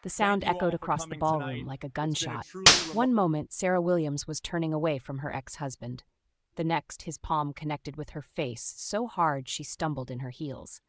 The Thank sound you echoed all for across the coming ballroom tonight. like a It's been a gunshot. truly One remarkable. moment, Sarah Williams was turning away from her ex-husband. The next, his palm connected with her face so hard she stumbled in her heels.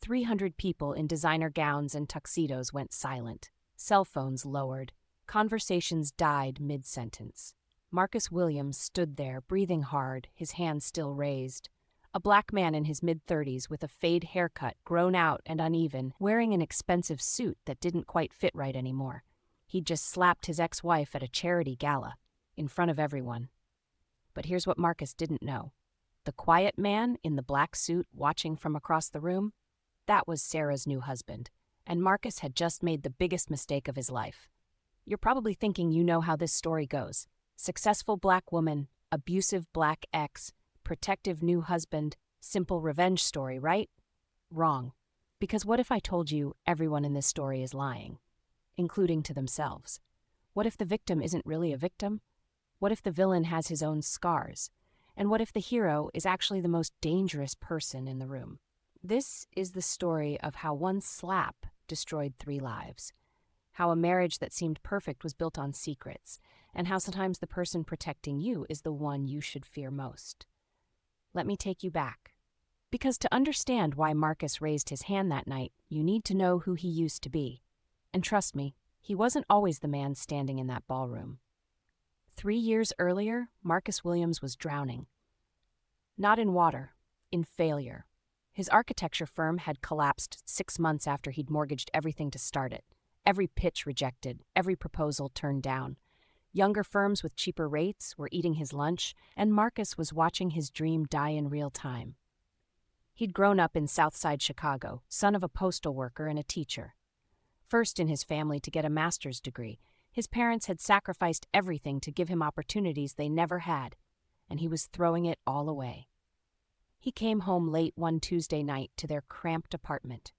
300 people in designer gowns and tuxedos went silent. Cell phones lowered. Conversations died mid-sentence. Marcus Williams stood there, breathing hard, his hands still raised. A black man in his mid-30s with a fade haircut, grown out and uneven, wearing an expensive suit that didn't quite fit right anymore. He'd just slapped his ex-wife at a charity gala, in front of everyone. But here's what Marcus didn't know. The quiet man in the black suit watching from across the room, that was Sarah's new husband, and Marcus had just made the biggest mistake of his life. You're probably thinking you know how this story goes. Successful black woman, abusive black ex, protective new husband, simple revenge story, right? Wrong. Because what if I told you everyone in this story is lying, including to themselves? What if the victim isn't really a victim? What if the villain has his own scars? And what if the hero is actually the most dangerous person in the room? This is the story of how one slap destroyed 3 lives, how a marriage that seemed perfect was built on secrets, and how sometimes the person protecting you is the one you should fear most. Let me take you back. Because to understand why Marcus raised his hand that night, you need to know who he used to be. And trust me, he wasn't always the man standing in that ballroom. 3 years earlier, Marcus Williams was drowning. Not in water, in failure. His architecture firm had collapsed 6 months after he'd mortgaged everything to start it. Every pitch rejected, every proposal turned down. Younger firms with cheaper rates were eating his lunch, and Marcus was watching his dream die in real time. He'd grown up in Southside Chicago, son of a postal worker and a teacher. First in his family to get a master's degree, his parents had sacrificed everything to give him opportunities they never had, and he was throwing it all away. He came home late one Tuesday night to their cramped apartment,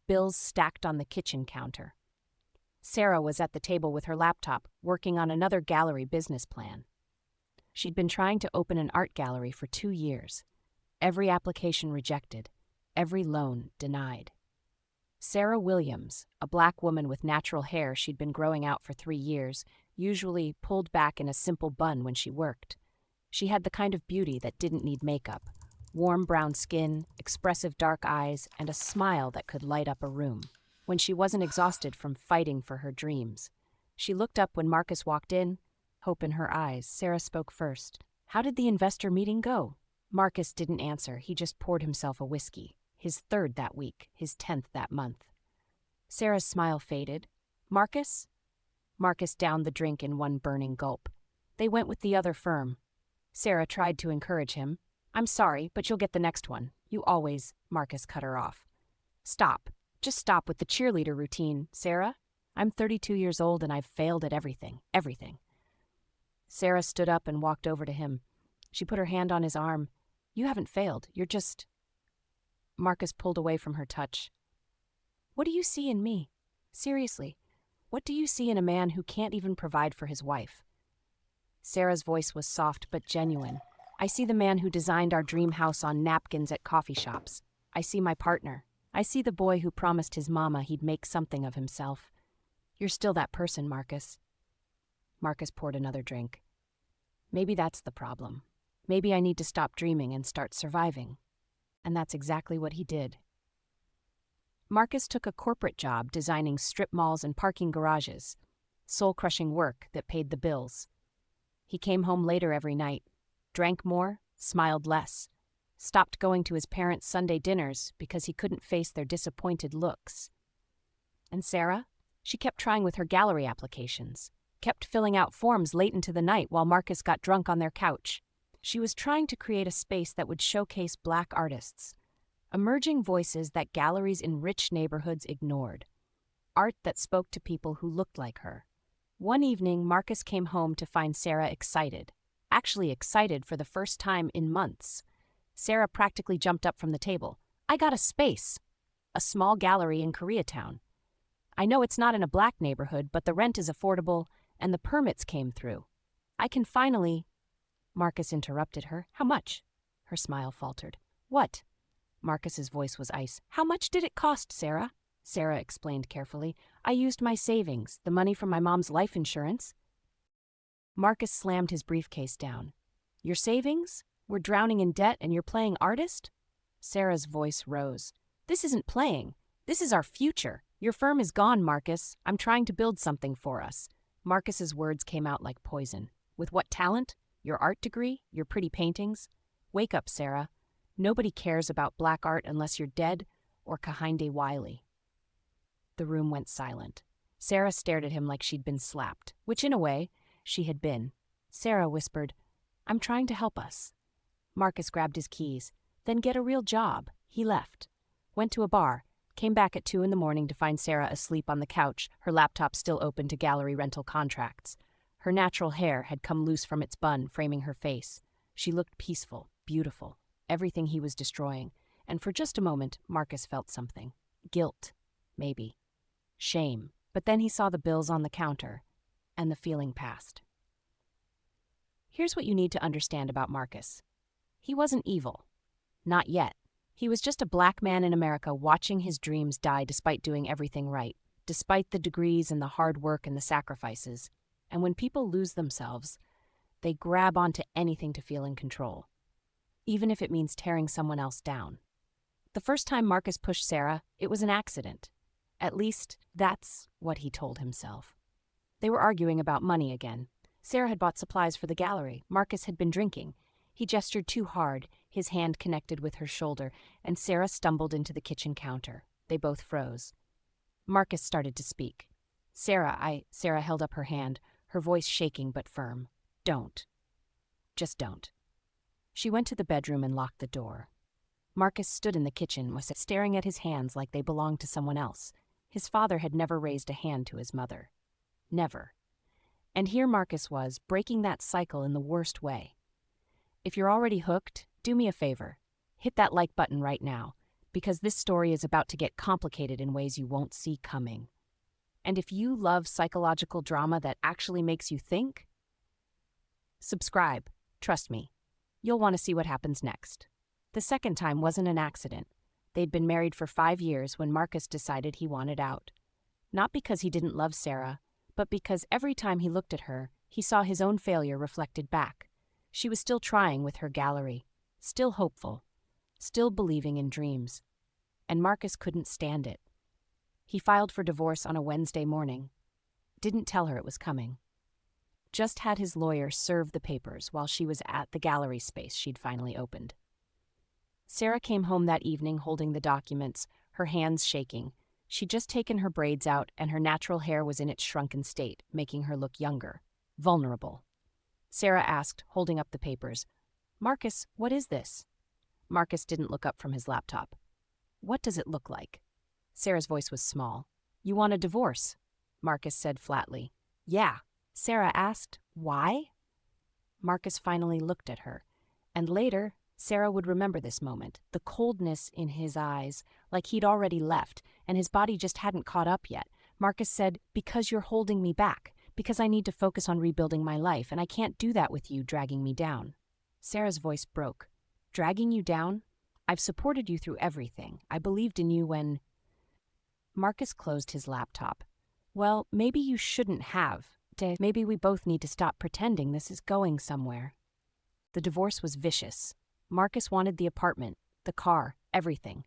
bills stacked on the kitchen counter. Sarah was at the table with her laptop, working on another gallery business plan. She'd been trying to open an art gallery for 2 years. Every application rejected, every loan denied. Sarah Williams, a black woman with natural hair she'd been growing out for 3 years, usually pulled back in a simple bun when she worked. She had the kind of beauty that didn't need makeup. Warm brown skin, expressive dark eyes, and a smile that could light up a room. When she wasn't exhausted from fighting for her dreams. She looked up when Marcus walked in, hope in her eyes. Sarah spoke first. "How did the investor meeting go?" Marcus didn't answer. He just poured himself a whiskey. His 3rd that week, his 10th that month. Sarah's smile faded. "Marcus?" Marcus downed the drink in one burning gulp. "They went with the other firm." Sarah tried to encourage him. "I'm sorry, but you'll get the next one. You always—" Marcus cut her off. "Stop. Just stop with the cheerleader routine, Sarah. I'm 32 years old and I've failed at everything. Everything." Sarah stood up and walked over to him. She put her hand on his arm. "You haven't failed. You're just—" Marcus pulled away from her touch. "What do you see in me? Seriously, what do you see in a man who can't even provide for his wife?" Sarah's voice was soft but genuine. "I see the man who designed our dream house on napkins at coffee shops. I see my partner. I see the boy who promised his mama he'd make something of himself. You're still that person, Marcus." Marcus poured another drink. "Maybe that's the problem. Maybe I need to stop dreaming and start surviving." And that's exactly what he did. Marcus took a corporate job designing strip malls and parking garages, soul-crushing work that paid the bills. He came home later every night, drank more, smiled less, stopped going to his parents' Sunday dinners because he couldn't face their disappointed looks. And Sarah? She kept trying with her gallery applications, kept filling out forms late into the night while Marcus got drunk on their couch. She was trying to create a space that would showcase black artists, emerging voices that galleries in rich neighborhoods ignored, art that spoke to people who looked like her. One evening, Marcus came home to find Sarah excited, actually excited for the first time in months. Sarah practically jumped up from the table. "I got a space, a small gallery in Koreatown. I know it's not in a black neighborhood, but the rent is affordable and the permits came through. I can finally—" Marcus interrupted her. "How much?" Her smile faltered. "What?" Marcus's voice was ice. "How much did it cost, Sarah?" Sarah explained carefully. I used my savings, the money from my mom's life insurance. Marcus slammed his briefcase down. Your savings? We're drowning in debt and you're playing artist? Sarah's voice rose. This isn't playing. This is our future. Your firm is gone, Marcus. I'm trying to build something for us. Marcus's words came out like poison. With what talent? Your art degree? Your pretty paintings? Wake up, Sarah. Nobody cares about black art unless you're dead or Kahinde Wiley. The room went silent. Sarah stared at him like she'd been slapped, which in a way, she had been. Sarah whispered, I'm trying to help us. Marcus grabbed his keys. Then get a real job. He left. Went to a bar. Came back at 2 a.m. to find Sarah asleep on the couch, her laptop still open to gallery rental contracts. Her natural hair had come loose from its bun, framing her face. She looked peaceful, beautiful, everything he was destroying. And for just a moment, Marcus felt something. Guilt, maybe. Shame. But then he saw the bills on the counter, and the feeling passed. Here's what you need to understand about Marcus. He wasn't evil. Not yet. He was just a black man in America watching his dreams die despite doing everything right, despite the degrees and the hard work and the sacrifices. And when people lose themselves, they grab onto anything to feel in control, even if it means tearing someone else down. The first time Marcus pushed Sarah, it was an accident. At least, that's what he told himself. They were arguing about money again. Sarah had bought supplies for the gallery. Marcus had been drinking. He gestured too hard, his hand connected with her shoulder, and Sarah stumbled into the kitchen counter. They both froze. Marcus started to speak. Sarah held up her hand, her voice shaking but firm. Don't. Just don't. She went to the bedroom and locked the door. Marcus stood in the kitchen, was staring at his hands like they belonged to someone else. His father had never raised a hand to his mother. Never. And here Marcus was, breaking that cycle in the worst way. If you're already hooked, do me a favor. Hit that like button right now, because this story is about to get complicated in ways you won't see coming. And if you love psychological drama that actually makes you think, subscribe. Trust me. You'll want to see what happens next. The second time wasn't an accident. They'd been married for 5 years when Marcus decided he wanted out. Not because he didn't love Sarah, but because every time he looked at her, he saw his own failure reflected back. She was still trying with her gallery, still hopeful, still believing in dreams. And Marcus couldn't stand it. He filed for divorce on a Wednesday morning. Didn't tell her it was coming. Just had his lawyer serve the papers while she was at the gallery space she'd finally opened. Sarah came home that evening holding the documents, her hands shaking. She'd just taken her braids out, and her natural hair was in its shrunken state, making her look younger, vulnerable. Sarah asked, holding up the papers, Marcus, what is this? Marcus didn't look up from his laptop. What does it look like? Sarah's voice was small. You want a divorce? Marcus said flatly. Yeah. Sarah asked, why? Marcus finally looked at her, and later, Sarah would remember this moment, the coldness in his eyes, like he'd already left, and his body just hadn't caught up yet. Marcus said, because you're holding me back, because I need to focus on rebuilding my life, and I can't do that with you dragging me down. Sarah's voice broke. Dragging you down? I've supported you through everything. I believed in you when... Marcus closed his laptop. Well, maybe you shouldn't have. Maybe we both need to stop pretending this is going somewhere. The divorce was vicious. Marcus wanted the apartment, the car, everything.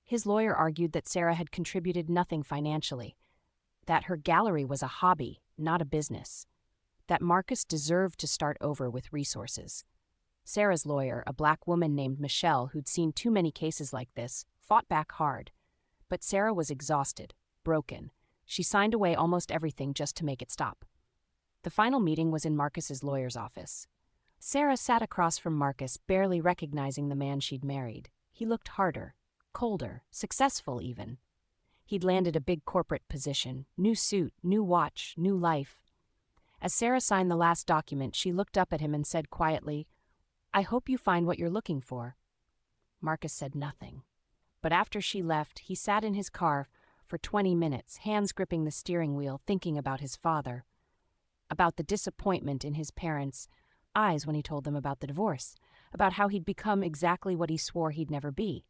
His lawyer argued that Sarah had contributed nothing financially, that her gallery was a hobby, not a business, that Marcus deserved to start over with resources. Sarah's lawyer, a black woman named Michelle who'd seen too many cases like this, fought back hard. But Sarah was exhausted, broken. She signed away almost everything just to make it stop. The final meeting was in Marcus's lawyer's office. Sarah sat across from Marcus, barely recognizing the man she'd married. He looked harder, colder, successful even. He'd landed a big corporate position, new suit, new watch, new life. As Sarah signed the last document, she looked up at him and said quietly, I hope you find what you're looking for. Marcus said nothing. But after she left, he sat in his car for 20 minutes, hands gripping the steering wheel, thinking about his father, about the disappointment in his parents' eyes when he told them about the divorce, about how he'd become exactly what he swore he'd never be.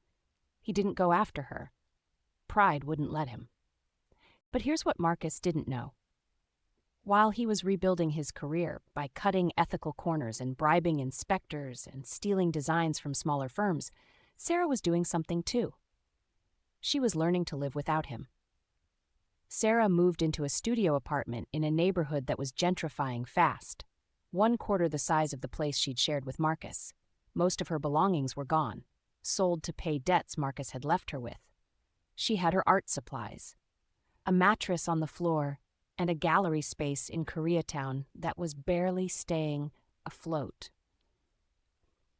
He didn't go after her. pride wouldn't let him. But here's what Marcus didn't know. While he was rebuilding his career by cutting ethical corners and bribing inspectors and stealing designs from smaller firms, Sarah was doing something too. She was learning to live without him. Sarah moved into a studio apartment in a neighborhood that was gentrifying fast, 1/4 the size of the place she'd shared with Marcus. Most of her belongings were gone, sold to pay debts Marcus had left her with. She had her art supplies, a mattress on the floor, and a gallery space in Koreatown that was barely staying afloat.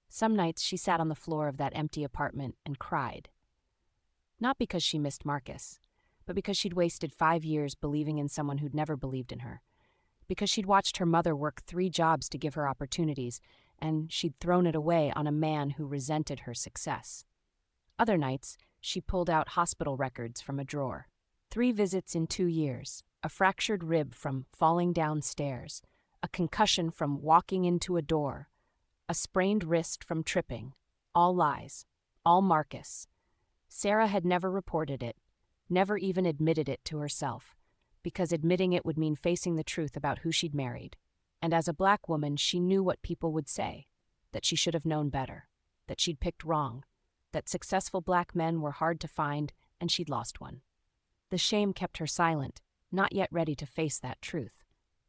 Some nights she sat on the floor of that empty apartment and cried. Not because she missed Marcus, but because she'd wasted 5 years believing in someone who'd never believed in her. Because she'd watched her mother work 3 jobs to give her opportunities, and she'd thrown it away on a man who resented her success. Other nights, she pulled out hospital records from a drawer. 3 visits in 2 years, a fractured rib from falling downstairs, a concussion from walking into a door, a sprained wrist from tripping. All lies, all Marcus. Sarah had never reported it, never even admitted it to herself, because admitting it would mean facing the truth about who she'd married. And as a black woman, she knew what people would say, that she should have known better, that she'd picked wrong, that successful black men were hard to find and she'd lost one. The shame kept her silent, not yet ready to face that truth.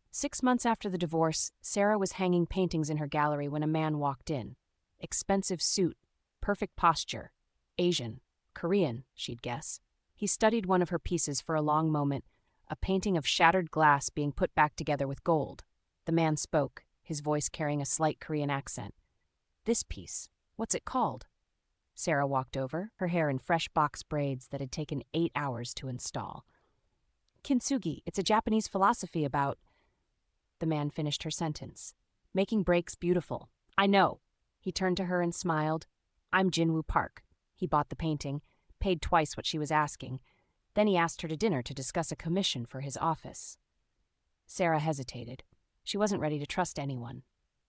6 months after the divorce, Sarah was hanging paintings in her gallery when a man walked in. Expensive suit, perfect posture, Asian, Korean, she'd guess. He studied one of her pieces for a long moment, a painting of shattered glass being put back together with gold. The man spoke, his voice carrying a slight Korean accent. "This piece, what's it called?" Sarah walked over, her hair in fresh box braids that had taken 8 hours to install. "Kintsugi, it's a Japanese philosophy about—" The man finished her sentence. "Making breaks beautiful. I know." He turned to her and smiled. "I'm Jin-woo Park." He bought the painting, paid twice what she was asking. Then he asked her to dinner to discuss a commission for his office. Sarah hesitated. She wasn't ready to trust anyone,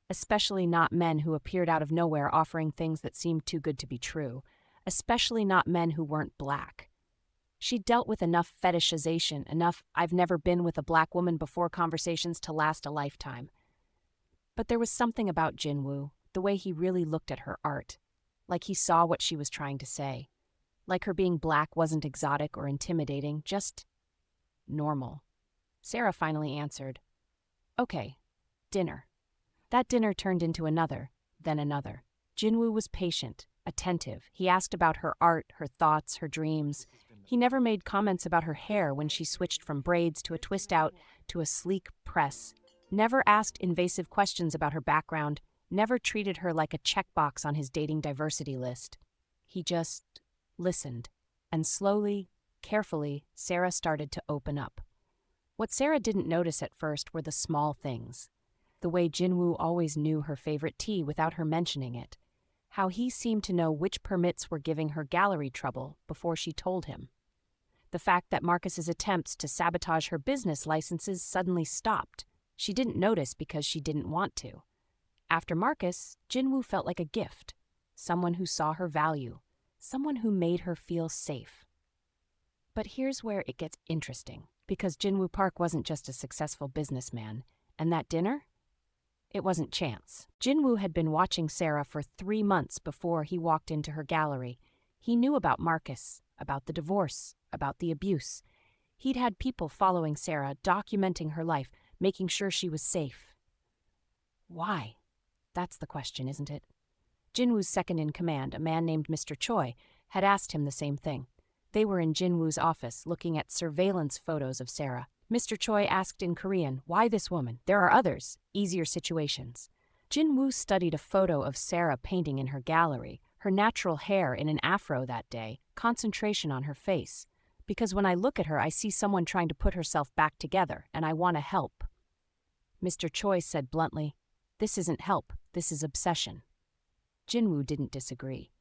especially not men who appeared out of nowhere offering things that seemed too good to be true, especially not men who weren't black. She'd dealt with enough fetishization, enough "I've never been with a black woman before" conversations to last a lifetime. But there was something about Jin-woo, the way he really looked at her art, like he saw what she was trying to say. Like her being black wasn't exotic or intimidating, just normal. Sarah finally answered, "Okay, dinner." That dinner turned into another, then another. Jin-woo was patient, attentive. He asked about her art, her thoughts, her dreams. He never made comments about her hair when she switched from braids to a twist out to a sleek press. Never asked invasive questions about her background. Never treated her like a checkbox on his dating diversity list. He just listened, and slowly, carefully, Sarah started to open up. What Sarah didn't notice at first were the small things. The way Jin-woo always knew her favorite tea without her mentioning it. How he seemed to know which permits were giving her gallery trouble before she told him. The fact that Marcus's attempts to sabotage her business licenses suddenly stopped. She didn't notice because she didn't want to. After Marcus, Jin-woo felt like a gift. Someone who saw her value. Someone who made her feel safe. But here's where it gets interesting, because Jin-woo Park wasn't just a successful businessman, and that dinner? It wasn't chance. Jin-woo had been watching Sarah for 3 months before he walked into her gallery. He knew about Marcus, about the divorce, about the abuse. He'd had people following Sarah, documenting her life, making sure she was safe. Why? That's the question, isn't it? Jin-woo's second-in-command, a man named Mr. Choi, had asked him the same thing. They were in Jin-woo's office, looking at surveillance photos of Sarah. Mr. Choi asked in Korean, "Why this woman? There are others, easier situations." Jin-woo studied a photo of Sarah painting in her gallery, her natural hair in an afro that day, concentration on her face. "Because when I look at her, I see someone trying to put herself back together, and I want to help." Mr. Choi said bluntly, "This isn't help, this is obsession." Jin-woo didn't disagree.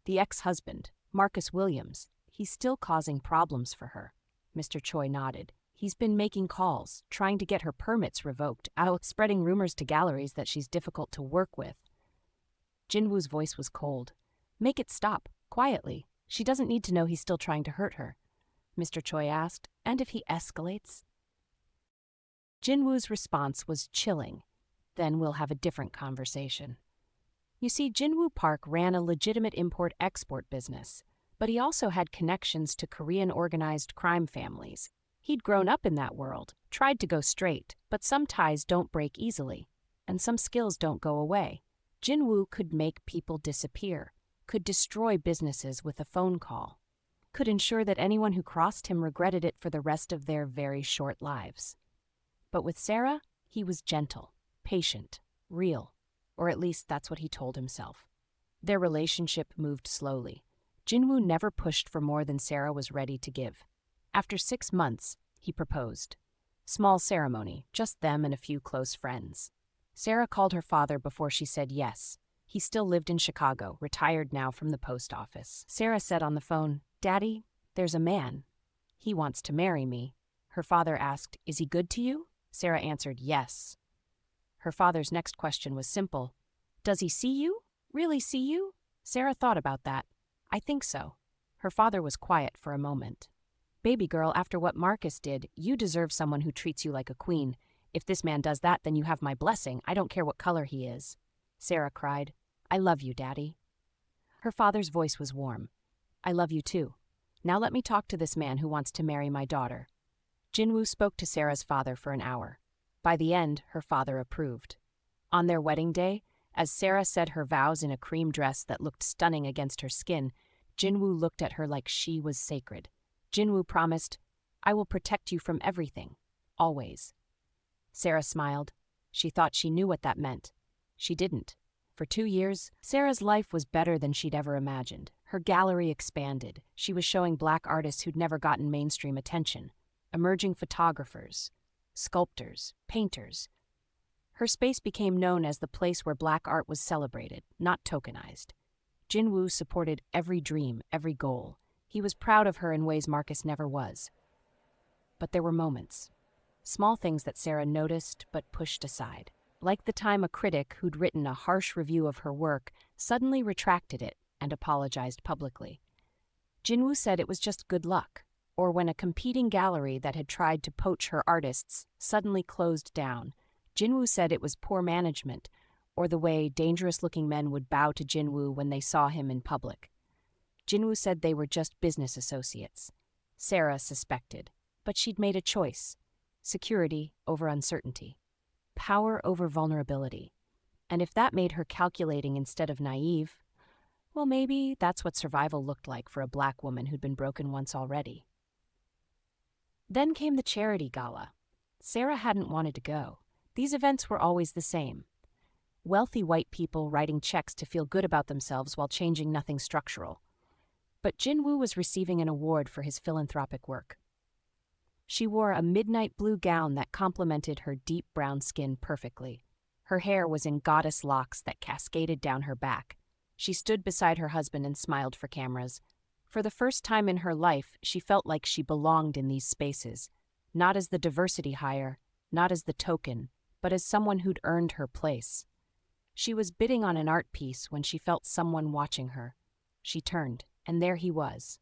The ex-husband, Marcus Williams, he's still causing problems for her. Mr. Choi nodded. He's been making calls, trying to get her permits revoked, out spreading rumors to galleries that she's difficult to work with. Jin-woo's voice was cold. "Make it stop, quietly. She doesn't need to know he's still trying to hurt her." Mr. Choi asked. And if he escalates? Jin-woo's response was chilling. Then we'll have a different conversation. You see, Jin-woo Park ran a legitimate import-export business, but he also had connections to Korean organized crime families. He'd grown up in that world, tried to go straight, but some ties don't break easily, and some skills don't go away. Jin-woo could make people disappear, could destroy businesses with a phone call, could ensure that anyone who crossed him regretted it for the rest of their very short lives. But with Sarah, he was gentle, patient, real, or at least that's what he told himself. Their relationship moved slowly. Jin-woo never pushed for more than Sarah was ready to give. After 6 months, he proposed. Small ceremony, just them and a few close friends. Sarah called her father before she said yes. He still lived in Chicago, retired now from the post office. Sarah said on the phone, "Daddy, there's a man. He wants to marry me." Her father asked, "Is he good to you?" Sarah answered, "Yes." Her father's next question was simple. "Does he see you? Really see you?" Sarah thought about that. "I think so." Her father was quiet for a moment. "Baby girl, after what Marcus did, you deserve someone who treats you like a queen. If this man does that, then you have my blessing. I don't care what color he is." Sarah cried, "I love you, Daddy." Her father's voice was warm. "I love you too. Now let me talk to this man who wants to marry my daughter." Jin-woo spoke to Sarah's father for an hour. By the end, her father approved. On their wedding day, as Sarah said her vows in a cream dress that looked stunning against her skin, Jin-woo looked at her like she was sacred. Jin-woo promised, "I will protect you from everything, always." Sarah smiled. She thought she knew what that meant. She didn't. For 2 years, Sarah's life was better than she'd ever imagined. Her gallery expanded. She was showing Black artists who'd never gotten mainstream attention. Emerging photographers, sculptors, painters. Her space became known as the place where Black art was celebrated, not tokenized. Jin-woo supported every dream, every goal. He was proud of her in ways Marcus never was. But there were moments. Small things that Sarah noticed but pushed aside. Like the time a critic who'd written a harsh review of her work suddenly retracted it and apologized publicly. Jin-woo said it was just good luck. Or when a competing gallery that had tried to poach her artists suddenly closed down. Jin-woo said it was poor management, or the way dangerous-looking men would bow to Jin-woo when they saw him in public. Jin-woo said they were just business associates. Sarah suspected, but she'd made a choice. Security over uncertainty. Power over vulnerability. And if that made her calculating instead of naive, well, maybe that's what survival looked like for a Black woman who'd been broken once already. Then came the charity gala. Sarah hadn't wanted to go. These events were always the same. Wealthy white people writing checks to feel good about themselves while changing nothing structural. But Jin-woo was receiving an award for his philanthropic work. She wore a midnight blue gown that complemented her deep brown skin perfectly. Her hair was in goddess locks that cascaded down her back. She stood beside her husband and smiled for cameras. For the first time in her life, she felt like she belonged in these spaces, not as the diversity hire, not as the token, but as someone who'd earned her place. She was bidding on an art piece when she felt someone watching her. She turned, and there he was,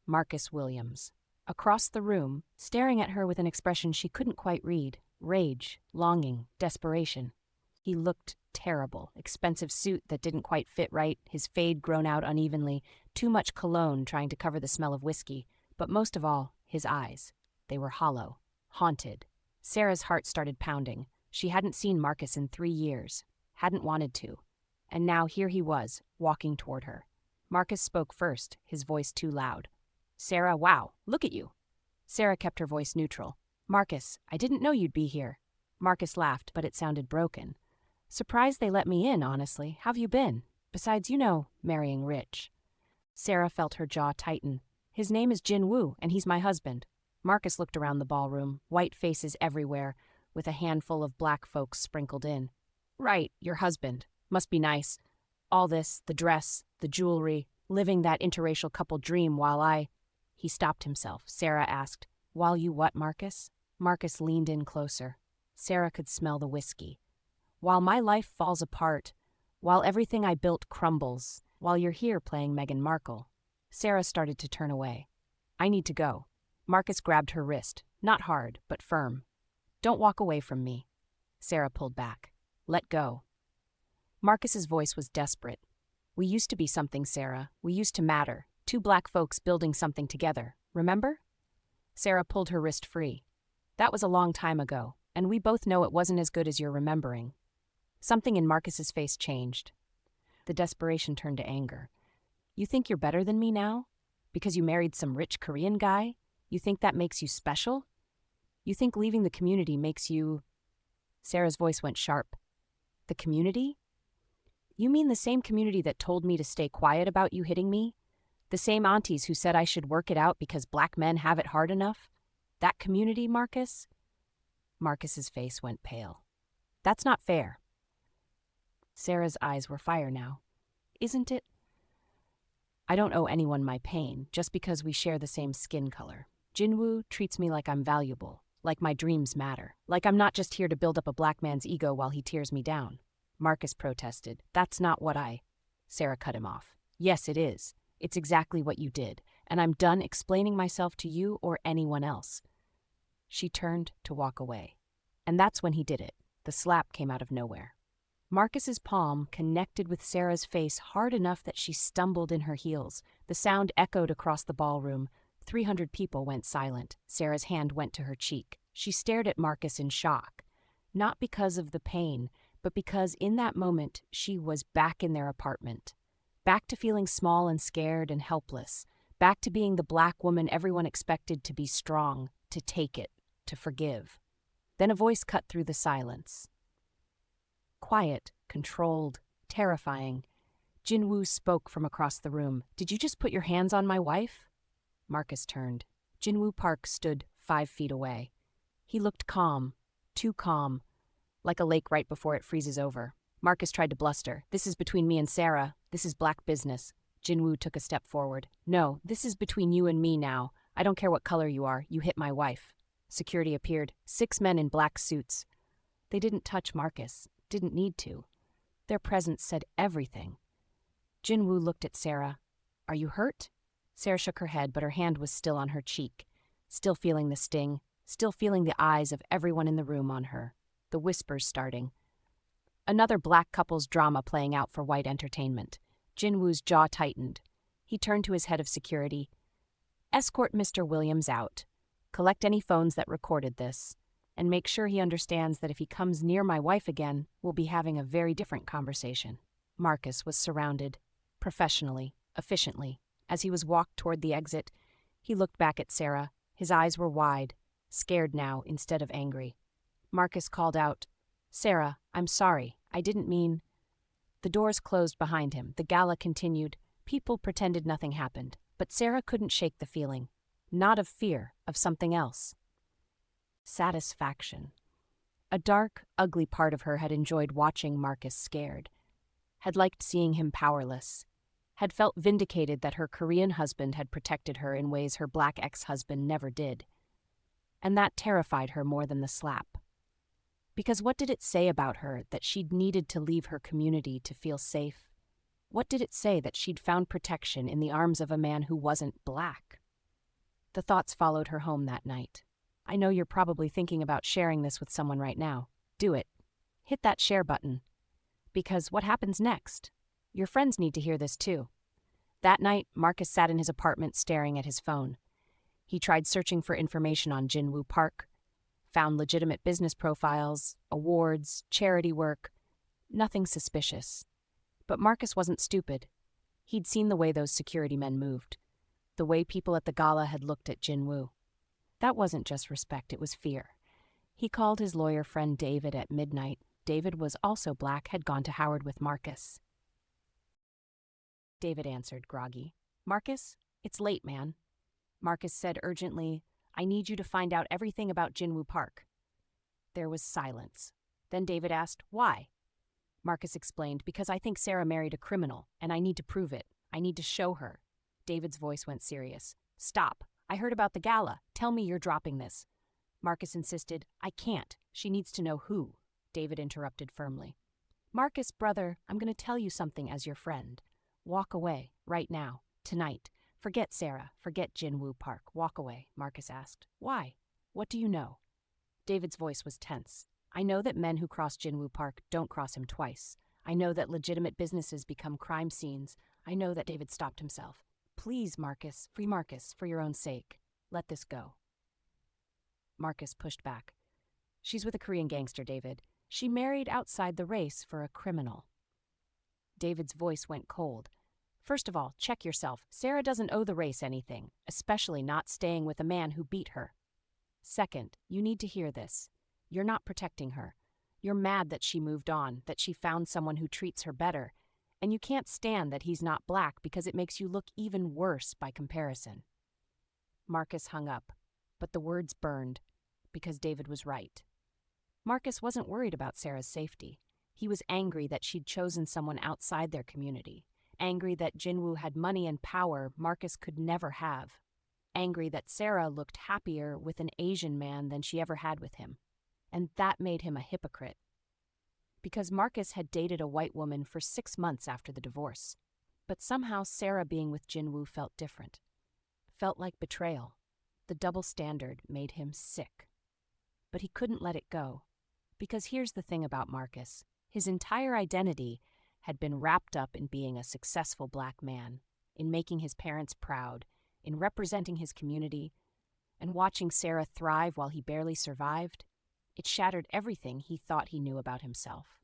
Marcus Williams. Across the room, staring at her with an expression she couldn't quite read, rage, longing, desperation. He looked terrible, expensive suit that didn't quite fit right, his fade grown out unevenly, too much cologne trying to cover the smell of whiskey, but most of all, his eyes. They were hollow, haunted. Sarah's heart started pounding. She hadn't seen Marcus in 3 years, hadn't wanted to. And now here he was, walking toward her. Marcus spoke first, his voice too loud. "Sarah, wow, look at you." Sarah kept her voice neutral. "Marcus, I didn't know you'd be here." Marcus laughed, but it sounded broken. "Surprised they let me in, honestly. How've you been? Besides, marrying rich." Sarah felt her jaw tighten. "His name is Jin-woo, and he's my husband." Marcus looked around the ballroom, white faces everywhere, with a handful of Black folks sprinkled in. "Right, your husband. Must be nice. All this, the dress, the jewelry, living that interracial couple dream while I—" He stopped himself. Sarah asked, "While you what, Marcus?" Marcus leaned in closer. Sarah could smell the whiskey. "While my life falls apart, while everything I built crumbles, while you're here playing Meghan Markle." Sarah started to turn away. "I need to go." Marcus grabbed her wrist, not hard, but firm. Don't walk away from me. Sarah pulled back. Let go. Marcus's voice was desperate. We used to be something, Sarah. We used to matter. Two black folks building something together. Remember? Sarah pulled her wrist free. That was a long time ago, and we both know it wasn't as good as you're remembering. Something in Marcus's face changed. The desperation turned to anger. You think you're better than me now? Because you married some rich Korean guy? You think that makes you special? You think leaving the community makes you... Sarah's voice went sharp. The community? You mean the same community that told me to stay quiet about you hitting me? The same aunties who said I should work it out because black men have it hard enough? That community, Marcus? Marcus's face went pale. That's not fair. Sarah's eyes were fire now. Isn't it? I don't owe anyone my pain just because we share the same skin color. Jin-woo treats me like I'm valuable, like my dreams matter, like I'm not just here to build up a black man's ego while he tears me down. Marcus protested. That's not what I... Sarah cut him off. Yes, it is. It's exactly what you did, and I'm done explaining myself to you or anyone else. She turned to walk away. And that's when he did it. The slap came out of nowhere. Marcus's palm connected with Sarah's face hard enough that she stumbled in her heels. The sound echoed across the ballroom. 300 people went silent. Sarah's hand went to her cheek. She stared at Marcus in shock. Not because of the pain, but because in that moment she was back in their apartment. Back to feeling small and scared and helpless. Back to being the black woman everyone expected to be strong, to take it, to forgive. Then a voice cut through the silence. Quiet, controlled, terrifying. Jin-woo spoke from across the room. Did you just put your hands on my wife? Marcus turned. Jin-woo Park stood 5 feet away. He looked calm, too calm, like a lake right before it freezes over. Marcus tried to bluster. This is between me and Sarah. This is black business. Jin-woo took a step forward. No, this is between you and me now. I don't care what color you are. You hit my wife. Security appeared. 6 men in black suits. They didn't touch Marcus. Didn't need to. Their presence said everything. Jin-woo looked at Sarah. Are you hurt? Sarah shook her head, but her hand was still on her cheek. Still feeling the sting. Still feeling the eyes of everyone in the room on her. The whispers starting. Another black couple's drama playing out for white entertainment. Jin-woo's jaw tightened. He turned to his head of security. Escort Mr. Williams out. Collect any phones that recorded this. And make sure he understands that if he comes near my wife again, we'll be having a very different conversation. Marcus was surrounded. Professionally, efficiently. As he was walked toward the exit, he looked back at Sarah. His eyes were wide, scared now instead of angry. Marcus called out, Sarah, I'm sorry. I didn't mean... The doors closed behind him. The gala continued. People pretended nothing happened. But Sarah couldn't shake the feeling. Not of fear, of something else. Satisfaction. A dark, ugly part of her had enjoyed watching Marcus scared. Had liked seeing him powerless. Had felt vindicated that her Korean husband had protected her in ways her black ex-husband never did. And that terrified her more than the slap. Because what did it say about her that she'd needed to leave her community to feel safe? What did it say that she'd found protection in the arms of a man who wasn't black? The thoughts followed her home that night. I know you're probably thinking about sharing this with someone right now. Do it. Hit that share button. Because what happens next? Your friends need to hear this too. That night, Marcus sat in his apartment staring at his phone. He tried searching for information on Jin-woo Park, found legitimate business profiles, awards, charity work. Nothing suspicious. But Marcus wasn't stupid. He'd seen the way those security men moved. The way people at the gala had looked at Jin-woo. That wasn't just respect, it was fear. He called his lawyer friend David at midnight. David was also black, had gone to Howard with Marcus. David answered, groggy. Marcus, it's late, man. Marcus said urgently, I need you to find out everything about Jin-woo Park. There was silence. Then David asked, why? Marcus explained, because I think Sarah married a criminal, and I need to prove it. I need to show her. David's voice went serious. Stop. I heard about the gala. Tell me you're dropping this. Marcus insisted, I can't. She needs to know who. David interrupted firmly. Marcus, brother, I'm going to tell you something as your friend. Walk away, right now, tonight. Forget Sarah, forget Jin-woo Park, walk away, Marcus asked. Why? What do you know? David's voice was tense. I know that men who cross Jin-woo Park don't cross him twice. I know that legitimate businesses become crime scenes. I know that David stopped himself. Please, Marcus, free Marcus, for your own sake. Let this go. Marcus pushed back. She's with a Korean gangster, David. She married outside the race for a criminal. David's voice went cold. First of all, check yourself. Sarah doesn't owe the race anything, especially not staying with a man who beat her. Second, you need to hear this. You're not protecting her. You're mad that she moved on, that she found someone who treats her better, and you can't stand that he's not black because it makes you look even worse by comparison. Marcus hung up, but the words burned, because David was right. Marcus wasn't worried about Sarah's safety. He was angry that she'd chosen someone outside their community, angry that Jin-woo had money and power Marcus could never have, angry that Sarah looked happier with an Asian man than she ever had with him. And that made him a hypocrite. Because Marcus had dated a white woman for 6 months after the divorce. But somehow Sarah being with Jin-woo felt different. Felt like betrayal. The double standard made him sick. But he couldn't let it go. Because here's the thing about Marcus. His entire identity had been wrapped up in being a successful black man, in making his parents proud, in representing his community, and watching Sarah thrive while he barely survived. It shattered everything he thought he knew about himself.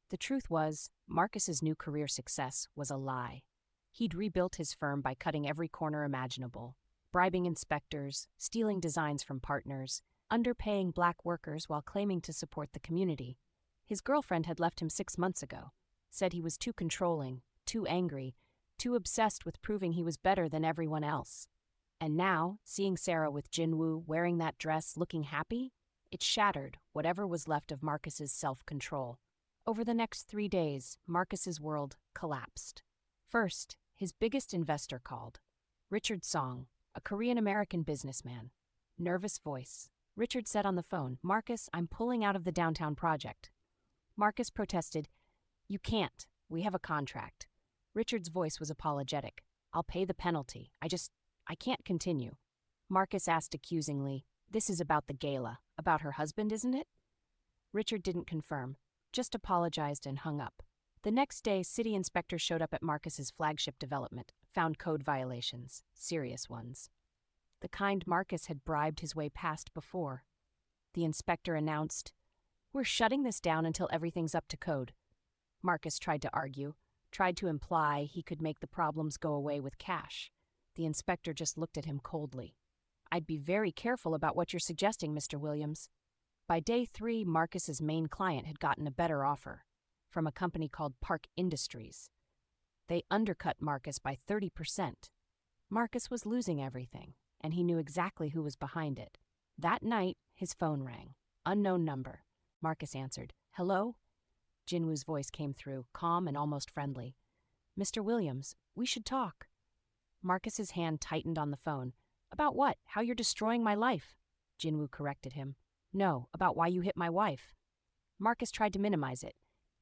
The truth was, Marcus's new career success was a lie. He'd rebuilt his firm by cutting every corner imaginable, bribing inspectors, stealing designs from partners, underpaying black workers while claiming to support the community. His girlfriend had left him 6 months ago, said he was too controlling, too angry, too obsessed with proving he was better than everyone else. And now, seeing Sarah with Jin-woo wearing that dress looking happy, it shattered whatever was left of Marcus's self-control. Over the next 3 days, Marcus's world collapsed. First, his biggest investor called. Richard Song, a Korean-American businessman. Nervous voice. Richard said on the phone, "Marcus, I'm pulling out of the downtown project." Marcus protested, "You can't. We have a contract." Richard's voice was apologetic. "I'll pay the penalty. I can't continue." Marcus asked accusingly, "This is about the gala, about her husband, isn't it?" Richard didn't confirm, just apologized and hung up. The next day, city inspectors showed up at Marcus's flagship development, found code violations, serious ones. The kind Marcus had bribed his way past before. The inspector announced, "We're shutting this down until everything's up to code." Marcus tried to argue, tried to imply he could make the problems go away with cash. The inspector just looked at him coldly. "I'd be very careful about what you're suggesting, Mr. Williams." By day 3, Marcus's main client had gotten a better offer from a company called Park Industries. They undercut Marcus by 30%. Marcus was losing everything, and he knew exactly who was behind it. That night, his phone rang. Unknown number. Marcus answered. "Hello?" Jin-woo's voice came through, calm and almost friendly. "Mr. Williams, we should talk." Marcus's hand tightened on the phone. "About what? How you're destroying my life?" Jin-woo corrected him. "No, about why you hit my wife." Marcus tried to minimize it.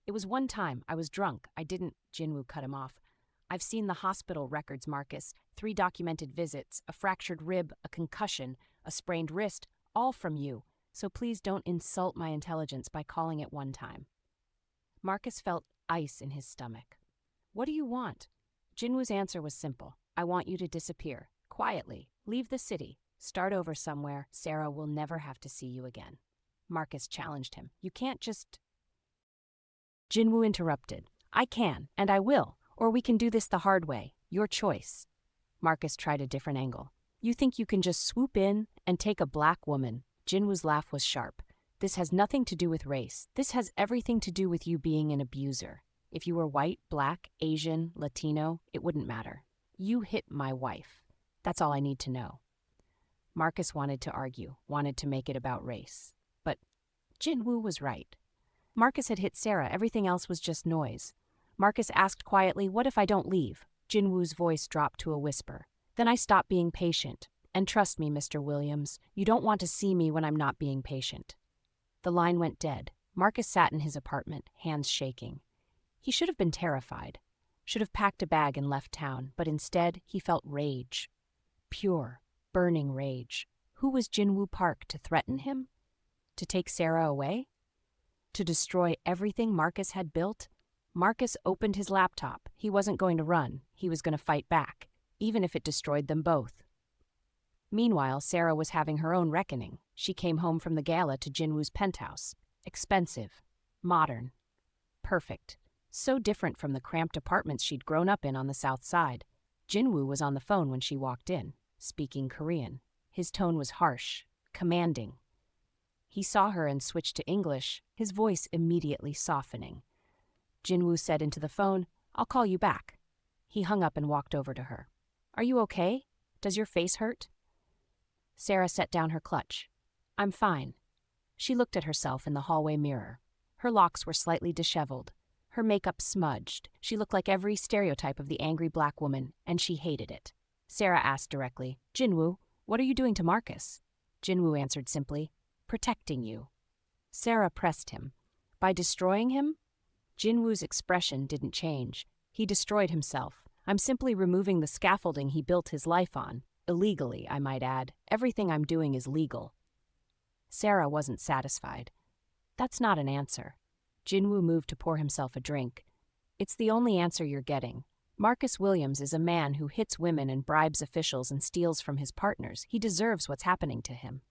"It was one time. I was drunk. I didn't—" Jin-woo cut him off. "I've seen the hospital records, Marcus. 3 documented visits, a fractured rib, a concussion, a sprained wrist, all from you. So please don't insult my intelligence by calling it one time." Marcus felt ice in his stomach. "What do you want?" Jin-woo's answer was simple. "I want you to disappear. Quietly. Leave the city. Start over somewhere. Sarah will never have to see you again." Marcus challenged him. "You can't just—" Jin-woo interrupted. "I can, and I will, or we can do this the hard way. Your choice." Marcus tried a different angle. "You think you can just swoop in and take a black woman?" Jin-woo's laugh was sharp. "This has nothing to do with race. This has everything to do with you being an abuser. If you were white, black, Asian, Latino, it wouldn't matter. You hit my wife. That's all I need to know." Marcus wanted to argue, wanted to make it about race. But Jin-woo was right. Marcus had hit Sarah. Everything else was just noise. Marcus asked quietly, "What if I don't leave?" Jin-woo's voice dropped to a whisper. "Then I stop being patient. And trust me, Mr. Williams, you don't want to see me when I'm not being patient." The line went dead. Marcus sat in his apartment, hands shaking. He should have been terrified. Should have packed a bag and left town, but instead he felt rage. Pure, burning rage. Who was Jin-woo Park to threaten him? To take Sarah away? To destroy everything Marcus had built? Marcus opened his laptop. He wasn't going to run. He was going to fight back, even if it destroyed them both. Meanwhile, Sarah was having her own reckoning. She came home from the gala to Jin-woo's penthouse. Expensive. Modern. Perfect. So different from the cramped apartments she'd grown up in on the South Side. Jin-woo was on the phone when she walked in, speaking Korean. His tone was harsh, commanding. He saw her and switched to English, his voice immediately softening. Jin-woo said into the phone, "I'll call you back." He hung up and walked over to her. "Are you okay? Does your face hurt?" Sarah set down her clutch. "I'm fine." She looked at herself in the hallway mirror. Her locks were slightly disheveled. Her makeup smudged. She looked like every stereotype of the angry black woman, and she hated it. Sarah asked directly, "Jin-woo, what are you doing to Marcus?" Jin-woo answered simply, "Protecting you." Sarah pressed him. "By destroying him?" Jin-woo's expression didn't change. "He destroyed himself. I'm simply removing the scaffolding he built his life on. Illegally, I might add. Everything I'm doing is legal." Sarah wasn't satisfied. "That's not an answer." Jin-woo moved to pour himself a drink. "It's the only answer you're getting. Marcus Williams is a man who hits women and bribes officials and steals from his partners. He deserves what's happening to him."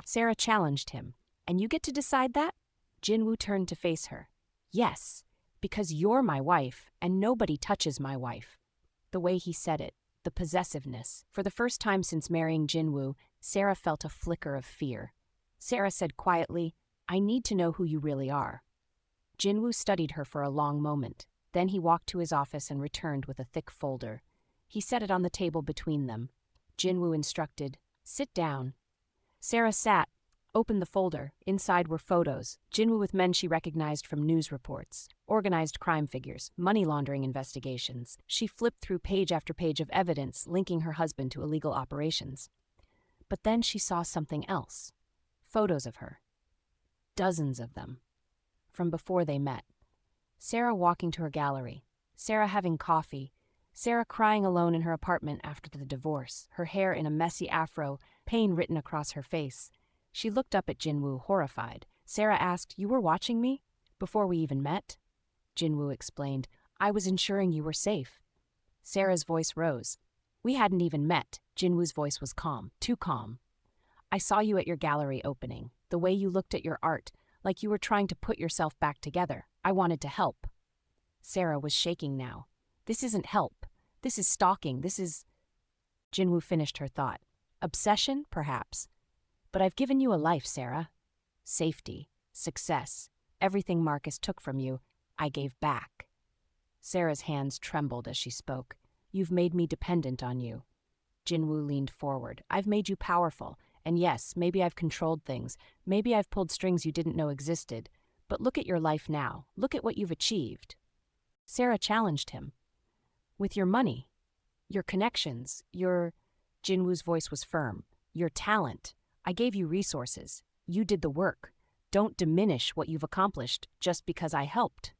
Sarah challenged him. "And you get to decide that?" Jin-woo turned to face her. "Yes, because you're my wife, and nobody touches my wife." The way he said it, the possessiveness. For the first time since marrying Jin-woo, Sarah felt a flicker of fear. Sarah said quietly, "I need to know who you really are." Jin-woo studied her for a long moment. Then he walked to his office and returned with a thick folder. He set it on the table between them. Jin-woo instructed, "Sit down." Sarah sat, opened the folder. Inside were photos. Jin-woo with men she recognized from news reports, organized crime figures, money laundering investigations. She flipped through page after page of evidence linking her husband to illegal operations. But then she saw something else. Photos of her. Dozens of them. From before they met. Sarah walking to her gallery. Sarah having coffee. Sarah crying alone in her apartment after the divorce, her hair in a messy afro, pain written across her face. She looked up at Jin-woo, horrified. Sarah asked, "You were watching me? Before we even met?" Jin-woo explained, "I was ensuring you were safe." Sarah's voice rose. "We hadn't even met." Jin-woo's voice was calm, too calm. "I saw you at your gallery opening, the way you looked at your art, like you were trying to put yourself back together. I wanted to help." Sarah was shaking now. "This isn't help. This is stalking. This is—" Jin-woo finished her thought. "Obsession, perhaps. But I've given you a life, Sarah. Safety, success, everything Marcus took from you, I gave back." Sarah's hands trembled as she spoke. "You've made me dependent on you." Jin-woo leaned forward. "I've made you powerful, and yes, maybe I've controlled things. Maybe I've pulled strings you didn't know existed. But look at your life now. Look at what you've achieved." Sarah challenged him. "With your money, your connections, your—" Jin-woo's voice was firm. "Your talent. I gave you resources. You did the work. Don't diminish what you've accomplished just because I helped."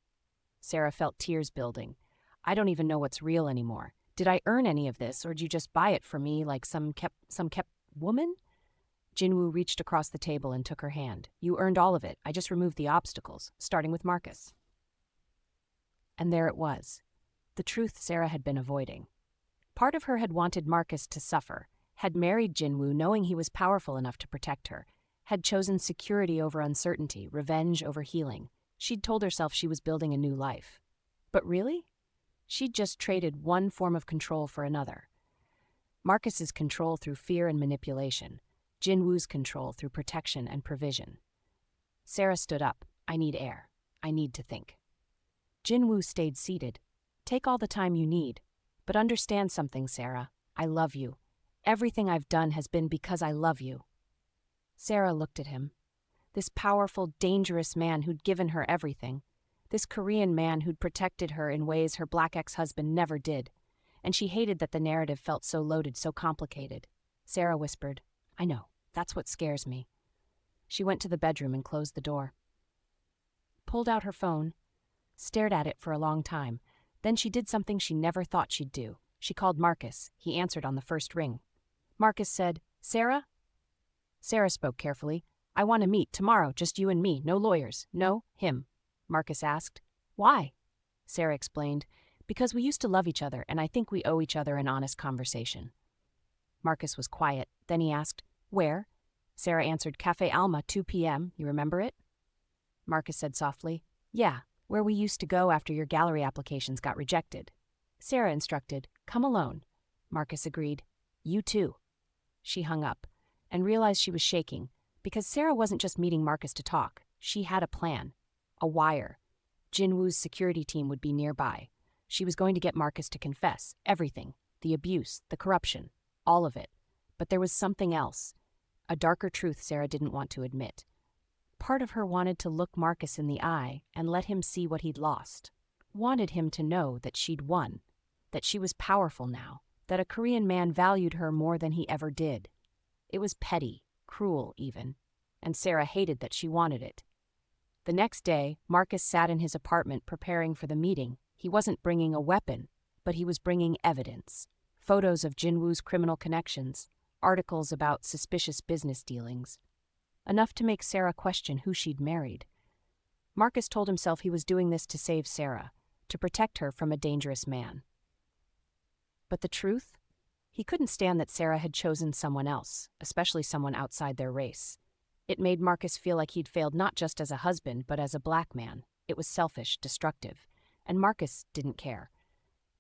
Sarah felt tears building. "I don't even know what's real anymore. Did I earn any of this, or did you just buy it for me like some kept woman?" Jin-woo reached across the table and took her hand. "You earned all of it. I just removed the obstacles, starting with Marcus." And there it was. The truth Sarah had been avoiding. Part of her had wanted Marcus to suffer, had married Jin-woo knowing he was powerful enough to protect her, had chosen security over uncertainty, revenge over healing. She'd told herself she was building a new life. But really? She'd just traded one form of control for another. Marcus's control through fear and manipulation. Jin-woo's control through protection and provision. Sarah stood up. "I need air. I need to think." Jin-woo stayed seated. "Take all the time you need. But understand something, Sarah. I love you. Everything I've done has been because I love you." Sarah looked at him. This powerful, dangerous man who'd given her everything. This Korean man who'd protected her in ways her black ex-husband never did. And she hated that the narrative felt so loaded, so complicated. Sarah whispered, "I know. That's what scares me." She went to the bedroom and closed the door. Pulled out her phone, stared at it for a long time, Then she did something she never thought she'd do. She called Marcus. He answered on the first ring. Marcus said, "Sarah?" Sarah spoke carefully. "I want to meet tomorrow, just you and me, no lawyers." "No, him." Marcus asked. "Why?" Sarah explained. "Because we used to love each other, and I think we owe each other an honest conversation." Marcus was quiet. Then he asked, "Where?" Sarah answered, "Cafe Alma, 2 p.m. You remember it?" Marcus said softly, "Yeah, where we used to go after your gallery applications got rejected." Sarah instructed, "Come alone." Marcus agreed, "You too." She hung up and realized she was shaking because Sarah wasn't just meeting Marcus to talk. She had a plan, a wire. Jin-woo's security team would be nearby. She was going to get Marcus to confess everything, the abuse, the corruption, all of it. But there was something else, a darker truth Sarah didn't want to admit. Part of her wanted to look Marcus in the eye and let him see what he'd lost. Wanted him to know that she'd won, that she was powerful now, that a Korean man valued her more than he ever did. It was petty, cruel even, and Sarah hated that she wanted it. The next day, Marcus sat in his apartment preparing for the meeting. He wasn't bringing a weapon, but he was bringing evidence. Photos of Jin-woo's criminal connections, articles about suspicious business dealings. Enough to make Sarah question who she'd married. Marcus told himself he was doing this to save Sarah, to protect her from a dangerous man. But the truth? He couldn't stand that Sarah had chosen someone else, especially someone outside their race. It made Marcus feel like he'd failed not just as a husband, but as a black man. It was selfish, destructive, and Marcus didn't care.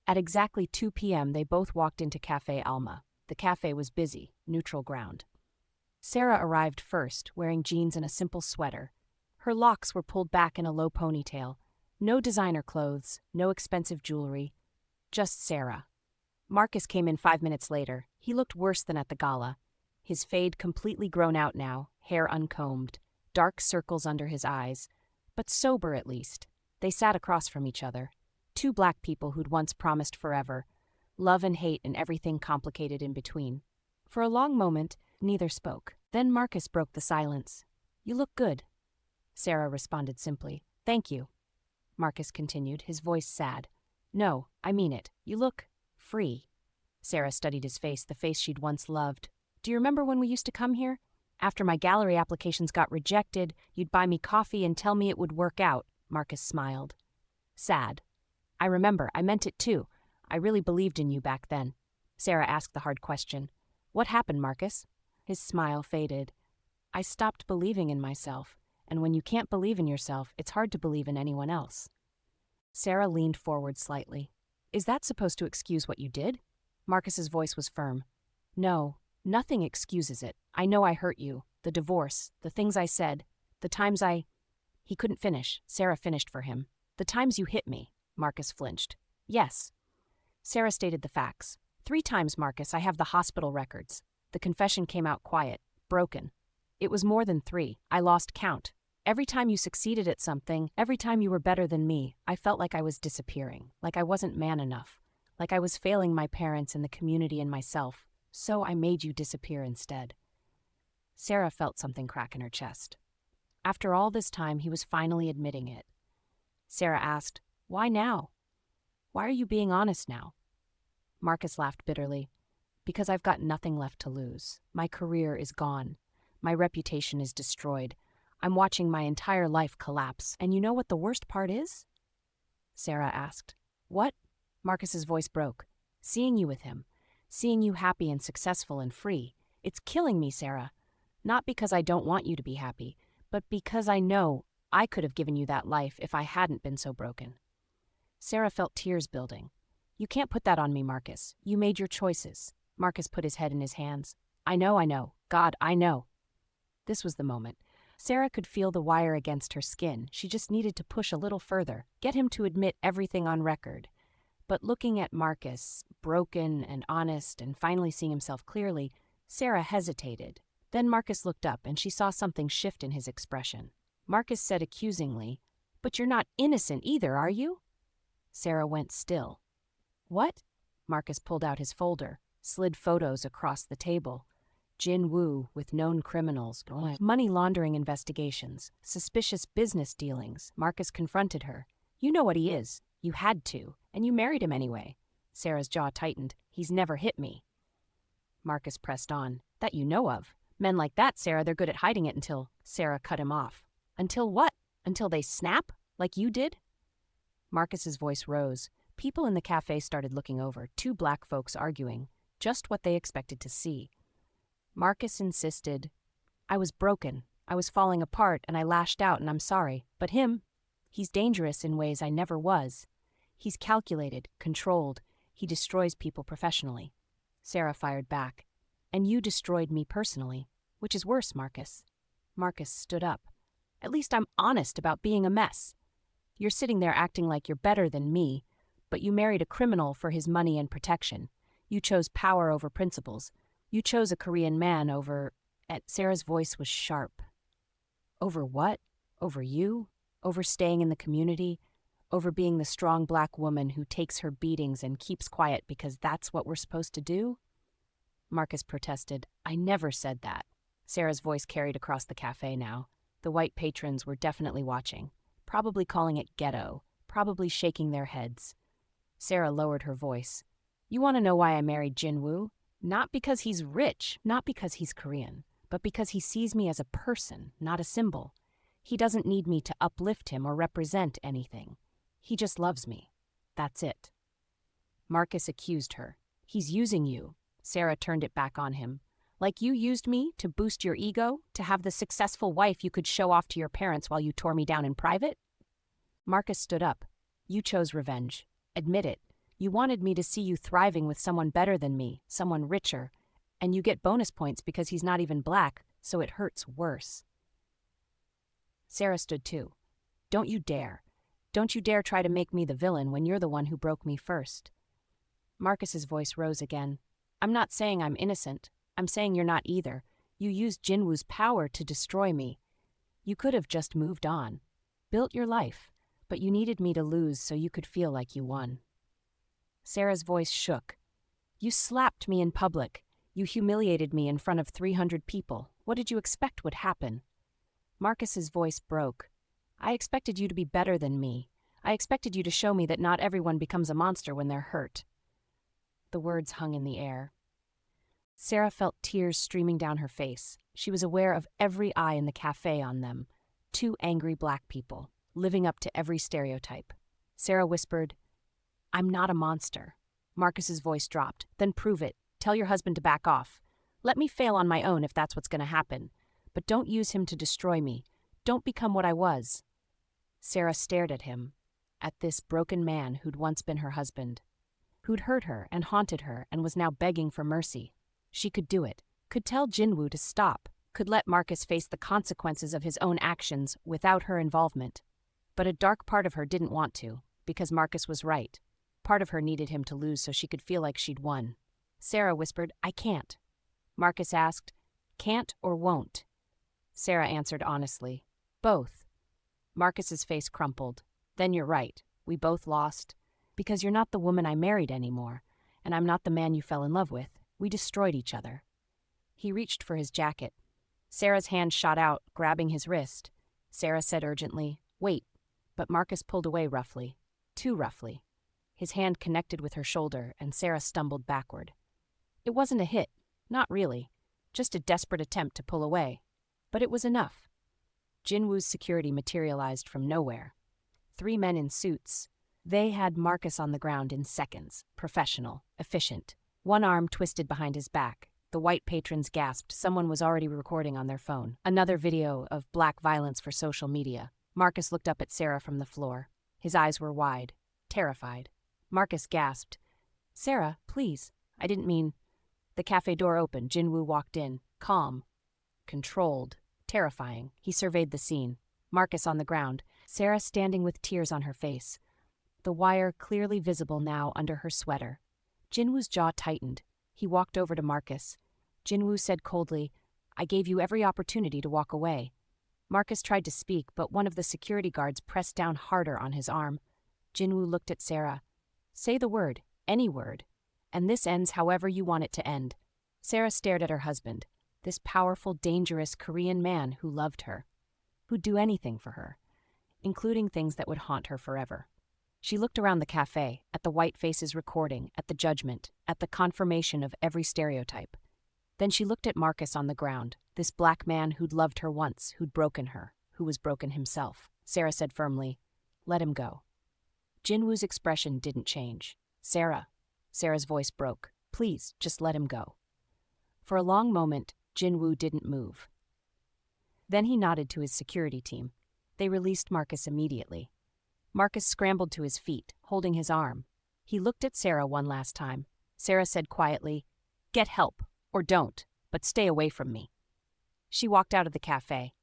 At exactly 2 p.m., they both walked into Cafe Alma. The cafe was busy, neutral ground. Sarah arrived first, wearing jeans and a simple sweater. Her locks were pulled back in a low ponytail. No designer clothes, no expensive jewelry. Just Sarah. Marcus came in 5 minutes later. He looked worse than at the gala. His fade completely grown out now, hair uncombed, dark circles under his eyes, but sober at least. They sat across from each other. Two black people who'd once promised forever. Love and hate and everything complicated in between. For a long moment, neither spoke. Then Marcus broke the silence. "You look good." Sarah responded simply. "Thank you." Marcus continued, his voice sad. "No, I mean it. You look free." Sarah studied his face, the face she'd once loved. "Do you remember when we used to come here? After my gallery applications got rejected, you'd buy me coffee and tell me it would work out." Marcus smiled. Sad. "I remember. I meant it too. I really believed in you back then." Sarah asked the hard question. "What happened, Marcus?" His smile faded. "I stopped believing in myself, and when you can't believe in yourself, it's hard to believe in anyone else." Sarah leaned forward slightly. "Is that supposed to excuse what you did?" Marcus's voice was firm. "No, nothing excuses it. I know I hurt you. The divorce, the things I said, the times I—" He couldn't finish. Sarah finished for him. "The times you hit me." Marcus flinched. "Yes." Sarah stated the facts. 3 times, Marcus. I have the hospital records. The confession came out quiet, broken. It was more than 3. I lost count. Every time you succeeded at something, every time you were better than me, I felt like I was disappearing, like I wasn't man enough, like I was failing my parents and the community and myself. So I made you disappear instead. Sarah felt something crack in her chest. After all this time, he was finally admitting it. Sarah asked, "Why now? Why are you being honest now?" Marcus laughed bitterly. "Because I've got nothing left to lose. My career is gone. My reputation is destroyed. I'm watching my entire life collapse. And you know what the worst part is?" Sarah asked. "What?" Marcus's voice broke. "Seeing you with him. Seeing you happy and successful and free. It's killing me, Sarah. Not because I don't want you to be happy, but because I know I could have given you that life if I hadn't been so broken." Sarah felt tears building. "You can't put that on me, Marcus. You made your choices." Marcus put his head in his hands. I know. God, I know." This was the moment. Sarah could feel the wire against her skin. She just needed to push a little further, get him to admit everything on record. But looking at Marcus, broken and honest and finally seeing himself clearly, Sarah hesitated. Then Marcus looked up and she saw something shift in his expression. Marcus said accusingly, "But you're not innocent either, are you?" Sarah went still. "What?" Marcus pulled out his folder, slid photos across the table. Jin-woo with known criminals, money laundering investigations, suspicious business dealings. Marcus confronted her. "You know what he is. You had to, and you married him anyway. Sarah's jaw tightened. He's never hit me. Marcus pressed on. That you know of. Men like that, Sarah, they're good at hiding it until… Sarah cut him off. Until what? Until they snap? Like you did? Marcus's voice rose. People in the cafe started looking over, two black folks arguing, just what they expected to see. Marcus insisted, I was broken. I was falling apart, and I lashed out, and I'm sorry. But him, he's dangerous in ways I never was. He's calculated, controlled. He destroys people professionally. Sarah fired back. And you destroyed me personally, which is worse, Marcus. Marcus stood up. At least I'm honest about being a mess. You're sitting there acting like you're better than me, but you married a criminal for his money and protection. You chose power over principles. You chose a Korean man over… Sarah's voice was sharp. Over what? Over you? Over staying in the community? Over being the strong black woman who takes her beatings and keeps quiet because that's what we're supposed to do? Marcus protested. I never said that. Sarah's voice carried across the cafe now. The white patrons were definitely watching, probably calling it ghetto, probably shaking their heads. Sarah lowered her voice. You want to know why I married Jin-woo? Not because he's rich, not because he's Korean, but because he sees me as a person, not a symbol. He doesn't need me to uplift him or represent anything. He just loves me. That's it. Marcus accused her. He's using you. Sarah turned it back on him. Like you used me to boost your ego, to have the successful wife you could show off to your parents while you tore me down in private? Marcus stood up. You chose revenge. Admit it. You wanted me to see you thriving with someone better than me, someone richer, and you get bonus points because he's not even black, so it hurts worse. Sarah stood too. Don't you dare. Don't you dare try to make me the villain when you're the one who broke me first. Marcus's voice rose again. I'm not saying I'm innocent. I'm saying you're not either. You used Jin-woo's power to destroy me. You could have just moved on, built your life, but you needed me to lose so you could feel like you won. Sarah's voice shook. You slapped me in public. You humiliated me in front of 300 people. What did you expect would happen? Marcus's voice broke. I expected you to be better than me. I expected you to show me that not everyone becomes a monster when they're hurt. The words hung in the air. Sarah felt tears streaming down her face. She was aware of every eye in the cafe on them. Two angry black people, living up to every stereotype. Sarah whispered, I'm not a monster. Marcus's voice dropped. Then prove it. Tell your husband to back off. Let me fail on my own if that's what's going to happen. But don't use him to destroy me. Don't become what I was. Sarah stared at him, at this broken man who'd once been her husband, who'd hurt her and haunted her and was now begging for mercy. She could do it, could tell Jin-woo to stop, could let Marcus face the consequences of his own actions without her involvement. But a dark part of her didn't want to, because Marcus was right. Part of her needed him to lose so she could feel like she'd won. Sarah whispered, I can't. Marcus asked, can't or won't? Sarah answered honestly, both. Marcus's face crumpled. Then you're right. We both lost. Because you're not the woman I married anymore, and I'm not the man you fell in love with. We destroyed each other. He reached for his jacket. Sarah's hand shot out, grabbing his wrist. Sarah said urgently, wait, but Marcus pulled away roughly, too roughly. His hand connected with her shoulder, and Sarah stumbled backward. It wasn't a hit, not really, just a desperate attempt to pull away. But it was enough. Jin-woo's security materialized from nowhere. 3 men in suits. They had Marcus on the ground in seconds, professional, efficient. One arm twisted behind his back. The white patrons gasped. Someone was already recording on their phone. Another video of black violence for social media. Marcus looked up at Sarah from the floor. His eyes were wide, terrified. Marcus gasped. Sarah, please. I didn't mean… The cafe door opened. Jin-woo walked in, calm, controlled, terrifying. He surveyed the scene. Marcus on the ground, Sarah standing with tears on her face. The wire clearly visible now under her sweater. Jin-woo's jaw tightened. He walked over to Marcus. Jin-woo said coldly, I gave you every opportunity to walk away. Marcus tried to speak, but one of the security guards pressed down harder on his arm. Jin-woo looked at Sarah. Say the word, any word, and this ends however you want it to end. Sarah stared at her husband, this powerful, dangerous Korean man who loved her, who'd do anything for her, including things that would haunt her forever. She looked around the cafe, at the white faces recording, at the judgment, at the confirmation of every stereotype. Then she looked at Marcus on the ground, this black man who'd loved her once, who'd broken her, who was broken himself. Sarah said firmly, "Let him go." Jin-woo's expression didn't change. Sarah's voice broke. "Please, just let him go." For a long moment, Jin-woo didn't move. Then he nodded to his security team. They released Marcus immediately. Marcus scrambled to his feet, holding his arm. He looked at Sarah one last time. Sarah said quietly, "Get help, or don't, but stay away from me." She walked out of the cafe.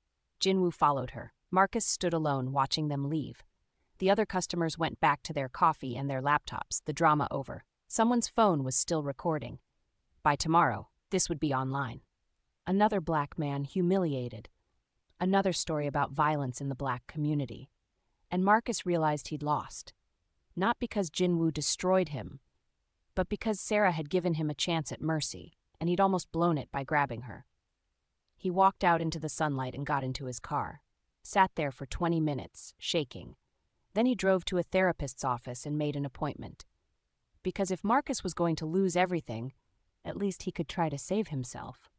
Jin-woo followed her. Marcus stood alone, watching them leave. The other customers went back to their coffee and their laptops, the drama over. Someone's phone was still recording. By tomorrow, this would be online. Another black man humiliated. Another story about violence in the black community. And Marcus realized he'd lost. Not because Jin-woo destroyed him, but because Sarah had given him a chance at mercy, and he'd almost blown it by grabbing her. He walked out into the sunlight and got into his car. Sat there for 20 minutes, shaking. Then he drove to a therapist's office and made an appointment. Because if Marcus was going to lose everything, at least he could try to save himself.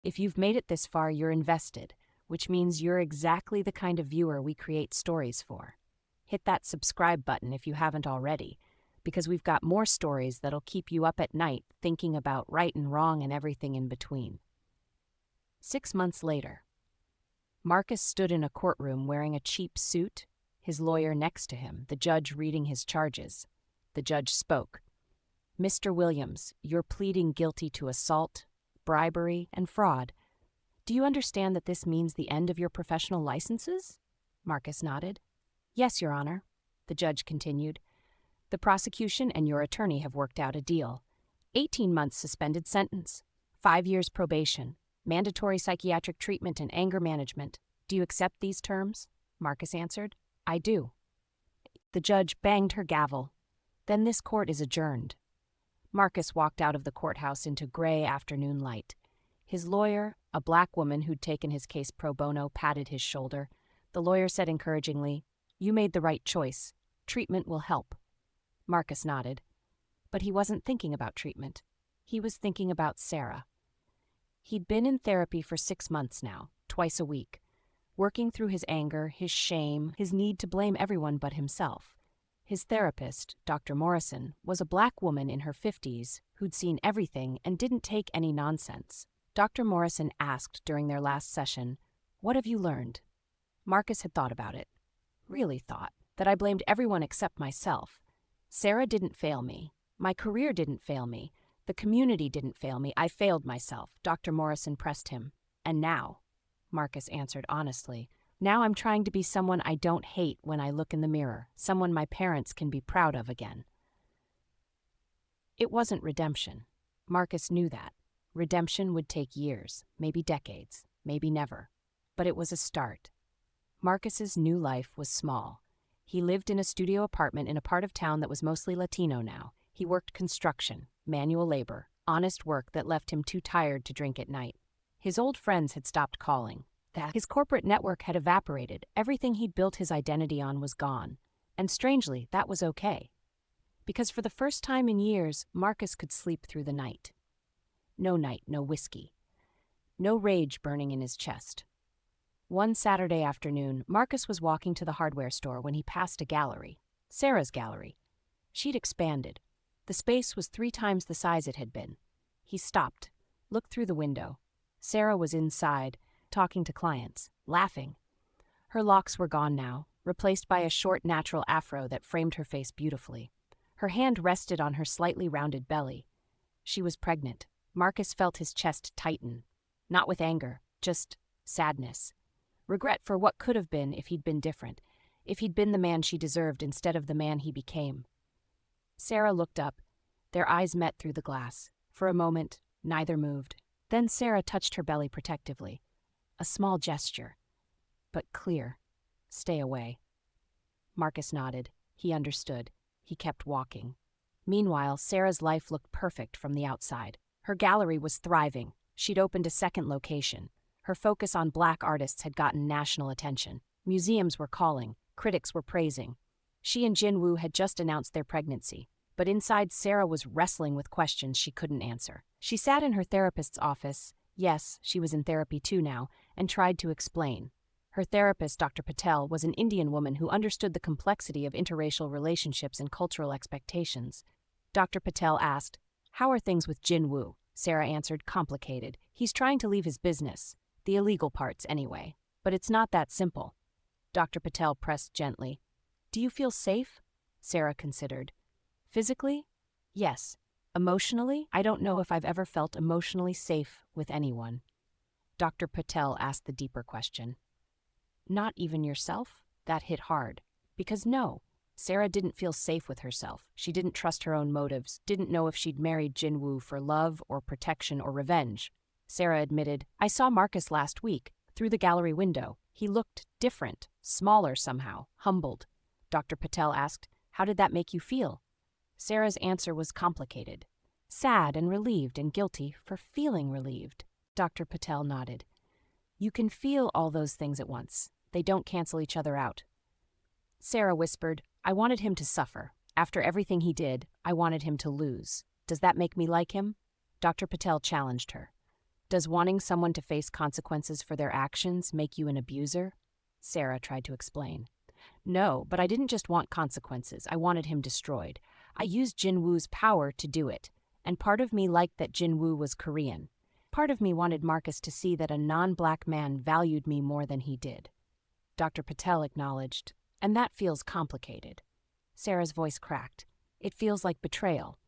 If you've made it this far, you're invested, which means you're exactly the kind of viewer we create stories for. Hit that subscribe button if you haven't already, because we've got more stories that'll keep you up at night thinking about right and wrong and everything in between. 6 months later, Marcus stood in a courtroom wearing a cheap suit, his lawyer next to him, the judge reading his charges. The judge spoke. "Mr. Williams, you're pleading guilty to assault, bribery, and fraud. Do you understand that this means the end of your professional licenses?" Marcus nodded. "Yes, Your Honor," the judge continued. "The prosecution and your attorney have worked out a deal. 18 months suspended sentence, 5 years probation, mandatory psychiatric treatment and anger management. Do you accept these terms?" Marcus answered, "I do." The judge banged her gavel. "Then this court is adjourned." Marcus walked out of the courthouse into gray afternoon light. His lawyer, a black woman who'd taken his case pro bono, patted his shoulder. The lawyer said encouragingly, "You made the right choice. Treatment will help." Marcus nodded. But he wasn't thinking about treatment. He was thinking about Sarah. He'd been in therapy for 6 months now, twice a week, working through his anger, his shame, his need to blame everyone but himself. His therapist, Dr. Morrison, was a black woman in her 50s who'd seen everything and didn't take any nonsense. Dr. Morrison asked during their last session, "What have you learned?" Marcus had thought about it. Really thought. That I blamed everyone except myself. Sarah didn't fail me. My career didn't fail me. The community didn't fail me. I failed myself. Dr. Morrison pressed him. "And now," Marcus answered honestly, "now I'm trying to be someone I don't hate when I look in the mirror, someone my parents can be proud of again." It wasn't redemption. Marcus knew that. Redemption would take years, maybe decades, maybe never. But it was a start. Marcus's new life was small. He lived in a studio apartment in a part of town that was mostly Latino now. He worked construction, manual labor, honest work that left him too tired to drink at night. His old friends had stopped calling. His corporate network had evaporated. Everything he'd built his identity on was gone. And strangely, that was okay. Because for the first time in years, Marcus could sleep through the night. No night, no whiskey. No rage burning in his chest. One Saturday afternoon, Marcus was walking to the hardware store when he passed a gallery. Sarah's gallery. She'd expanded. The space was 3 times the size it had been. He stopped, looked through the window. Sarah was inside, talking to clients, laughing. Her locks were gone now, replaced by a short natural afro that framed her face beautifully. Her hand rested on her slightly rounded belly. She was pregnant. Marcus felt his chest tighten. Not with anger, just sadness. Regret for what could have been if he'd been different, if he'd been the man she deserved instead of the man he became. Sarah looked up. Their eyes met through the glass. For a moment, neither moved. Then Sarah touched her belly protectively. A small gesture, but clear. "Stay away." Marcus nodded. He understood. He kept walking. Meanwhile, Sarah's life looked perfect from the outside. Her gallery was thriving. She'd opened a second location. Her focus on black artists had gotten national attention. Museums were calling. Critics were praising. She and Jin-woo had just announced their pregnancy, but inside Sarah was wrestling with questions she couldn't answer. She sat in her therapist's office, yes, she was in therapy too now, and tried to explain. Her therapist, Dr. Patel, was an Indian woman who understood the complexity of interracial relationships and cultural expectations. Dr. Patel asked, "How are things with Jin-woo?" Sarah answered, "Complicated. He's trying to leave his business. The illegal parts, anyway. But it's not that simple." Dr. Patel pressed gently. "Do you feel safe?" Sarah considered. "Physically? Yes. Emotionally? I don't know if I've ever felt emotionally safe with anyone." Dr. Patel asked the deeper question. "Not even yourself?" That hit hard. Because no, Sarah didn't feel safe with herself. She didn't trust her own motives, didn't know if she'd married Jin-woo for love or protection or revenge. Sarah admitted, "I saw Marcus last week, through the gallery window. He looked different, smaller somehow, humbled." Dr. Patel asked, "How did that make you feel?" Sarah's answer was complicated. Sad and relieved and guilty for feeling relieved. Dr. Patel nodded. "You can feel all those things at once. They don't cancel each other out." Sarah whispered, "I wanted him to suffer. After everything he did, I wanted him to lose. Does that make me like him?" Dr. Patel challenged her. "Does wanting someone to face consequences for their actions make you an abuser?" Sarah tried to explain. "No, but I didn't just want consequences. I wanted him destroyed. I used Jin-woo's power to do it. And part of me liked that Jin-woo was Korean. Part of me wanted Marcus to see that a non-black man valued me more than he did." Dr. Patel acknowledged, "And that feels complicated." Sarah's voice cracked. "It feels like betrayal.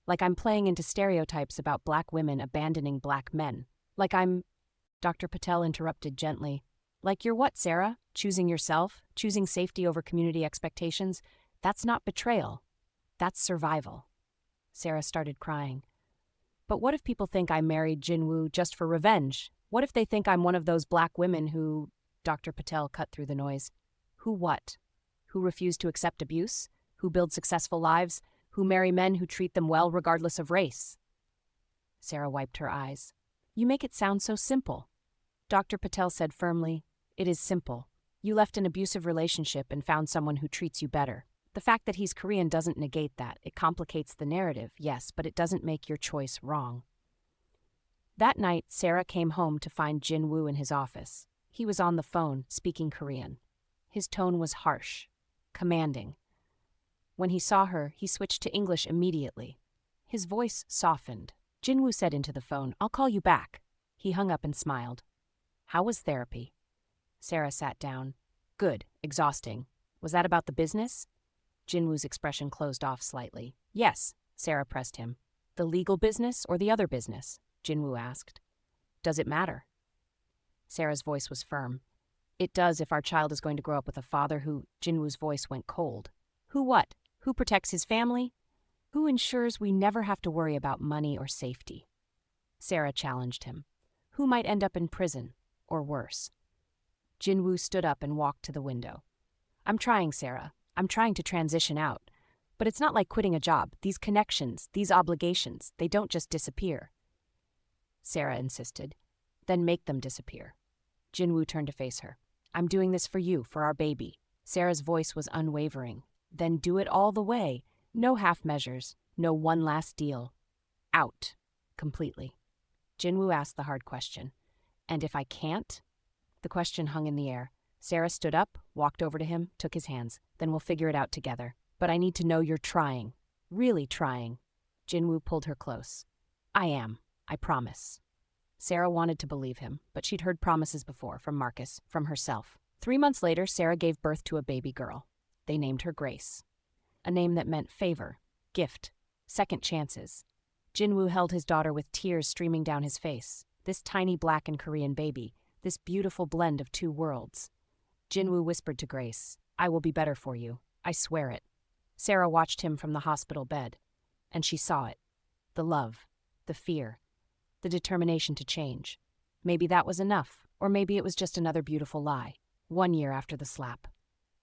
Like I'm playing into stereotypes about black women abandoning black men. Like I'm—" Dr. Patel interrupted gently. "Like you're what, Sarah? Choosing yourself? Choosing safety over community expectations? That's not betrayal. That's survival." Sarah started crying. "But what if people think I married Jin-woo just for revenge? What if they think I'm one of those black women who—" Dr. Patel cut through the noise. "Who what? Who refuse to accept abuse? Who build successful lives? Who marry men who treat them well regardless of race?" Sarah wiped her eyes. "You make it sound so simple." Dr. Patel said firmly, "It is simple. You left an abusive relationship and found someone who treats you better. The fact that he's Korean doesn't negate that. It complicates the narrative, yes, but it doesn't make your choice wrong." That night, Sarah came home to find Jin-woo in his office. He was on the phone, speaking Korean. His tone was harsh, commanding. When he saw her, he switched to English immediately. His voice softened. Jin-woo said into the phone, "I'll call you back." He hung up and smiled. "How was therapy?" Sarah sat down. "Good, exhausting. Was that about the business?" Jin-woo's expression closed off slightly. "Yes," Sarah pressed him. "The legal business or the other business?" Jin-woo asked. "Does it matter?" Sarah's voice was firm. "It does if our child is going to grow up with a father who—" Jin-woo's voice went cold. "Who what? Who protects his family? Who ensures we never have to worry about money or safety?" Sarah challenged him. "Who might end up in prison, or worse?" Jin-woo stood up and walked to the window. "I'm trying, Sarah. I'm trying to transition out. But it's not like quitting a job. These connections, these obligations, they don't just disappear." Sarah insisted. "Then make them disappear." Jin-woo turned to face her. "I'm doing this for you, for our baby." Sarah's voice was unwavering. "Then do it all the way. No half measures. No one last deal. Out. Completely." Jin-woo asked the hard question. "And if I can't?" The question hung in the air. Sarah stood up, walked over to him, took his hands. "Then we'll figure it out together. But I need to know you're trying. Really trying." Jin-woo pulled her close. "I am. I promise." Sarah wanted to believe him, but she'd heard promises before, from Marcus, from herself. 3 months later, Sarah gave birth to a baby girl. They named her Grace. A name that meant favor, gift, second chances. Jin-woo held his daughter with tears streaming down his face. This tiny black and Korean baby, this beautiful blend of two worlds. Jin-woo whispered to Grace, "I will be better for you. I swear it." Sarah watched him from the hospital bed, and she saw it. The love, the fear, the determination to change. Maybe that was enough, or maybe it was just another beautiful lie. 1 year after the slap.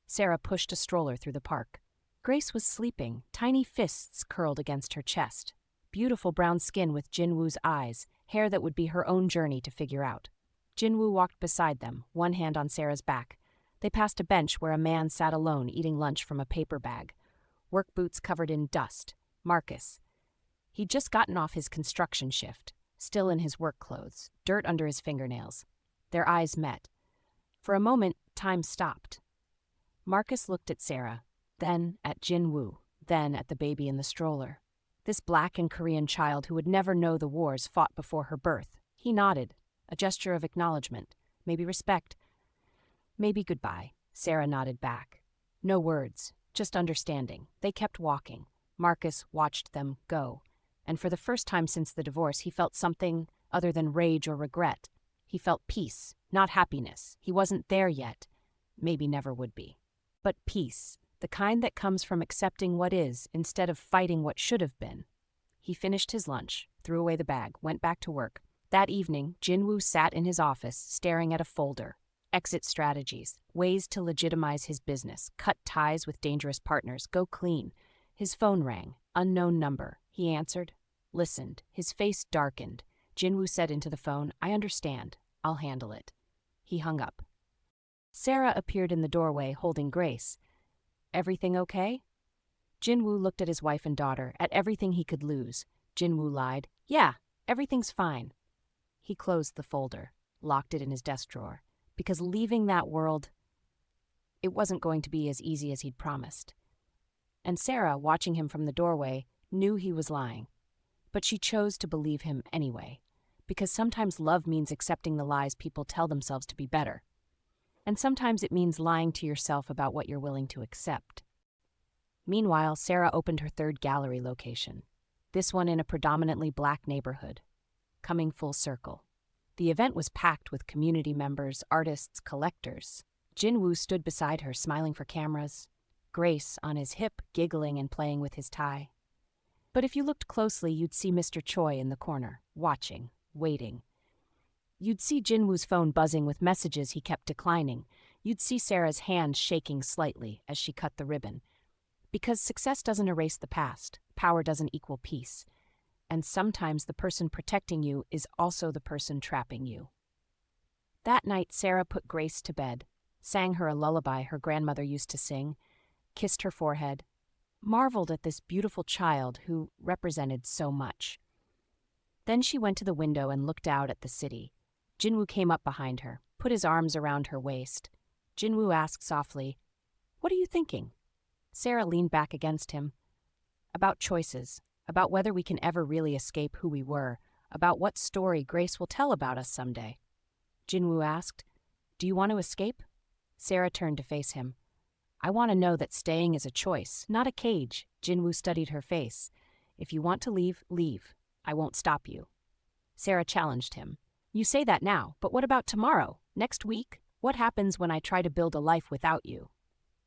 Sarah pushed a stroller through the park. Grace was sleeping, tiny fists curled against her chest. Beautiful brown skin with Jin-woo's eyes, hair that would be her own journey to figure out. Jin-woo walked beside them, one hand on Sarah's back. They passed a bench where a man sat alone eating lunch from a paper bag, work boots covered in dust. Marcus. He'd just gotten off his construction shift, still in his work clothes, dirt under his fingernails. Their eyes met. For a moment, time stopped. Marcus looked at Sarah, then at Jin-woo, then at the baby in the stroller. This Black and Korean child who would never know the wars fought before her birth. He nodded, a gesture of acknowledgement, maybe respect, maybe goodbye. Sarah nodded back. No words, just understanding. They kept walking. Marcus watched them go. And for the first time since the divorce, he felt something other than rage or regret. He felt peace, not happiness. He wasn't there yet. Maybe never would be. But peace, the kind that comes from accepting what is instead of fighting what should have been. He finished his lunch, threw away the bag, went back to work. That evening, Jin-woo sat in his office, staring at a folder. Exit strategies, ways to legitimize his business, cut ties with dangerous partners, go clean. His phone rang, unknown number. He answered, listened. His face darkened. Jin-woo said into the phone, I understand. I'll handle it. He hung up. Sarah appeared in the doorway, holding Grace. Everything okay? Jin-woo looked at his wife and daughter, at everything he could lose. Jin-woo lied, yeah, everything's fine. He closed the folder, locked it in his desk drawer, because leaving that world, it wasn't going to be as easy as he'd promised. And Sarah, watching him from the doorway, knew he was lying. But she chose to believe him anyway, because sometimes love means accepting the lies people tell themselves to be better. And sometimes it means lying to yourself about what you're willing to accept. Meanwhile, Sarah opened her third gallery location, this one in a predominantly Black neighborhood, coming full circle. The event was packed with community members, artists, collectors. Jin-woo stood beside her, smiling for cameras, Grace on his hip, giggling and playing with his tie. But if you looked closely, you'd see Mr. Choi in the corner, watching, waiting. You'd see Jin-woo's phone buzzing with messages he kept declining. You'd see Sarah's hand shaking slightly as she cut the ribbon. Because success doesn't erase the past, power doesn't equal peace. And sometimes the person protecting you is also the person trapping you. That night, Sarah put Grace to bed, sang her a lullaby her grandmother used to sing, kissed her forehead, marveled at this beautiful child who represented so much. Then she went to the window and looked out at the city. Jin-woo came up behind her, put his arms around her waist. Jin-woo asked softly, "What are you thinking?" Sarah leaned back against him. "About choices, about whether we can ever really escape who we were, about what story Grace will tell about us someday." Jin-woo asked, "Do you want to escape?" Sarah turned to face him. "I want to know that staying is a choice, not a cage." Jin-woo studied her face. "If you want to leave, leave. I won't stop you." Sarah challenged him. "You say that now, but what about tomorrow? Next week? What happens when I try to build a life without you?"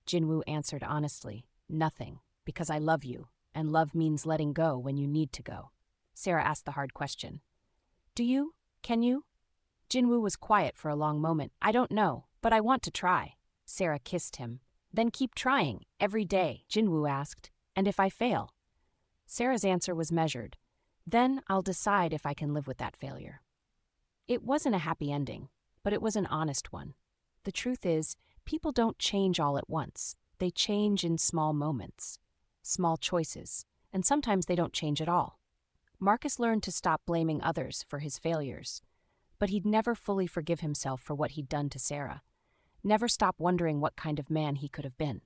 Jin-woo answered honestly, "Nothing, because I love you, and love means letting go when you need to go." Sarah asked the hard question. "Do you? Can you?" Jin-woo was quiet for a long moment. "I don't know, but I want to try." Sarah kissed him. "Then keep trying, every day." Jin-woo asked, "And if I fail?" Sarah's answer was measured. "Then I'll decide if I can live with that failure." It wasn't a happy ending, but it was an honest one. The truth is, people don't change all at once. They change in small moments, small choices, and sometimes they don't change at all. Marcus learned to stop blaming others for his failures, but he'd never fully forgive himself for what he'd done to Sarah. Never stop wondering what kind of man he could have been.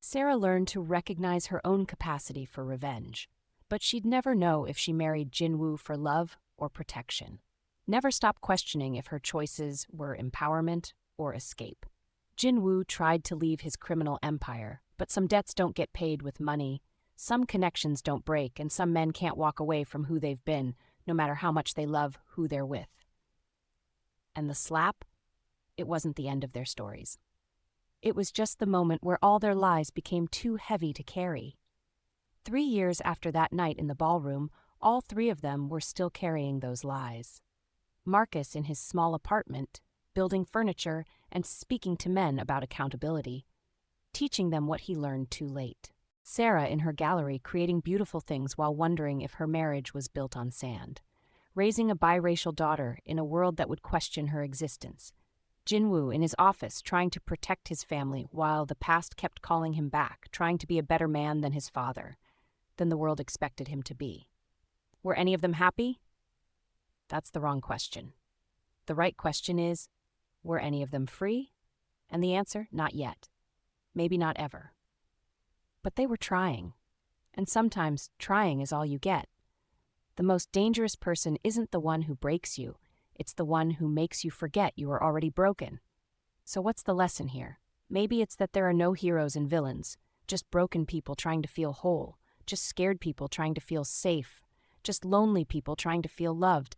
Sarah learned to recognize her own capacity for revenge, but she'd never know if she married Jin-woo for love or protection. Never stop questioning if her choices were empowerment or escape. Jin-woo tried to leave his criminal empire, but some debts don't get paid with money, some connections don't break, and some men can't walk away from who they've been, no matter how much they love who they're with. And the slap? It wasn't the end of their stories. It was just the moment where all their lies became too heavy to carry. 3 years after that night in the ballroom, all 3 of them were still carrying those lies. Marcus in his small apartment, building furniture and speaking to men about accountability, teaching them what he learned too late. Sarah in her gallery creating beautiful things while wondering if her marriage was built on sand. Raising a biracial daughter in a world that would question her existence. Jin-woo in his office trying to protect his family while the past kept calling him back, trying to be a better man than his father, than the world expected him to be. Were any of them happy? That's the wrong question. The right question is, were any of them free? And the answer, not yet. Maybe not ever. But they were trying. And sometimes trying is all you get. The most dangerous person isn't the one who breaks you. It's the one who makes you forget you are already broken. So what's the lesson here? Maybe it's that there are no heroes and villains, just broken people trying to feel whole, just scared people trying to feel safe, just lonely people trying to feel loved.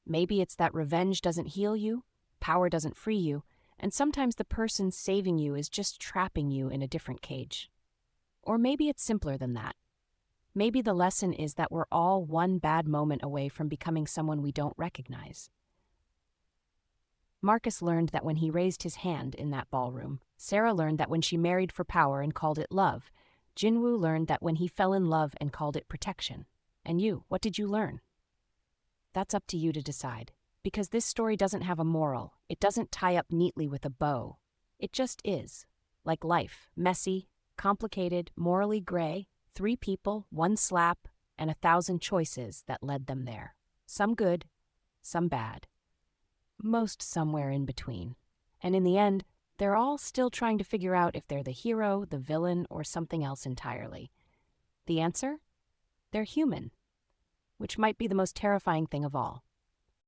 Maybe it's that revenge doesn't heal you, power doesn't free you, and sometimes the person saving you is just trapping you in a different cage. Or maybe it's simpler than that. Maybe the lesson is that we're all one bad moment away from becoming someone we don't recognize. Marcus learned that when he raised his hand in that ballroom. Sarah learned that when she married for power and called it love. Jin-woo learned that when he fell in love and called it protection. And you, what did you learn? That's up to you to decide. Because this story doesn't have a moral. It doesn't tie up neatly with a bow. It just is. Like life, messy, complicated, morally gray. 3 people, 1 slap, and 1,000 choices that led them there. Some good, some bad. Most somewhere in between. And in the end, they're all still trying to figure out if they're the hero, the villain, or something else entirely. The answer? They're human. Which might be the most terrifying thing of all.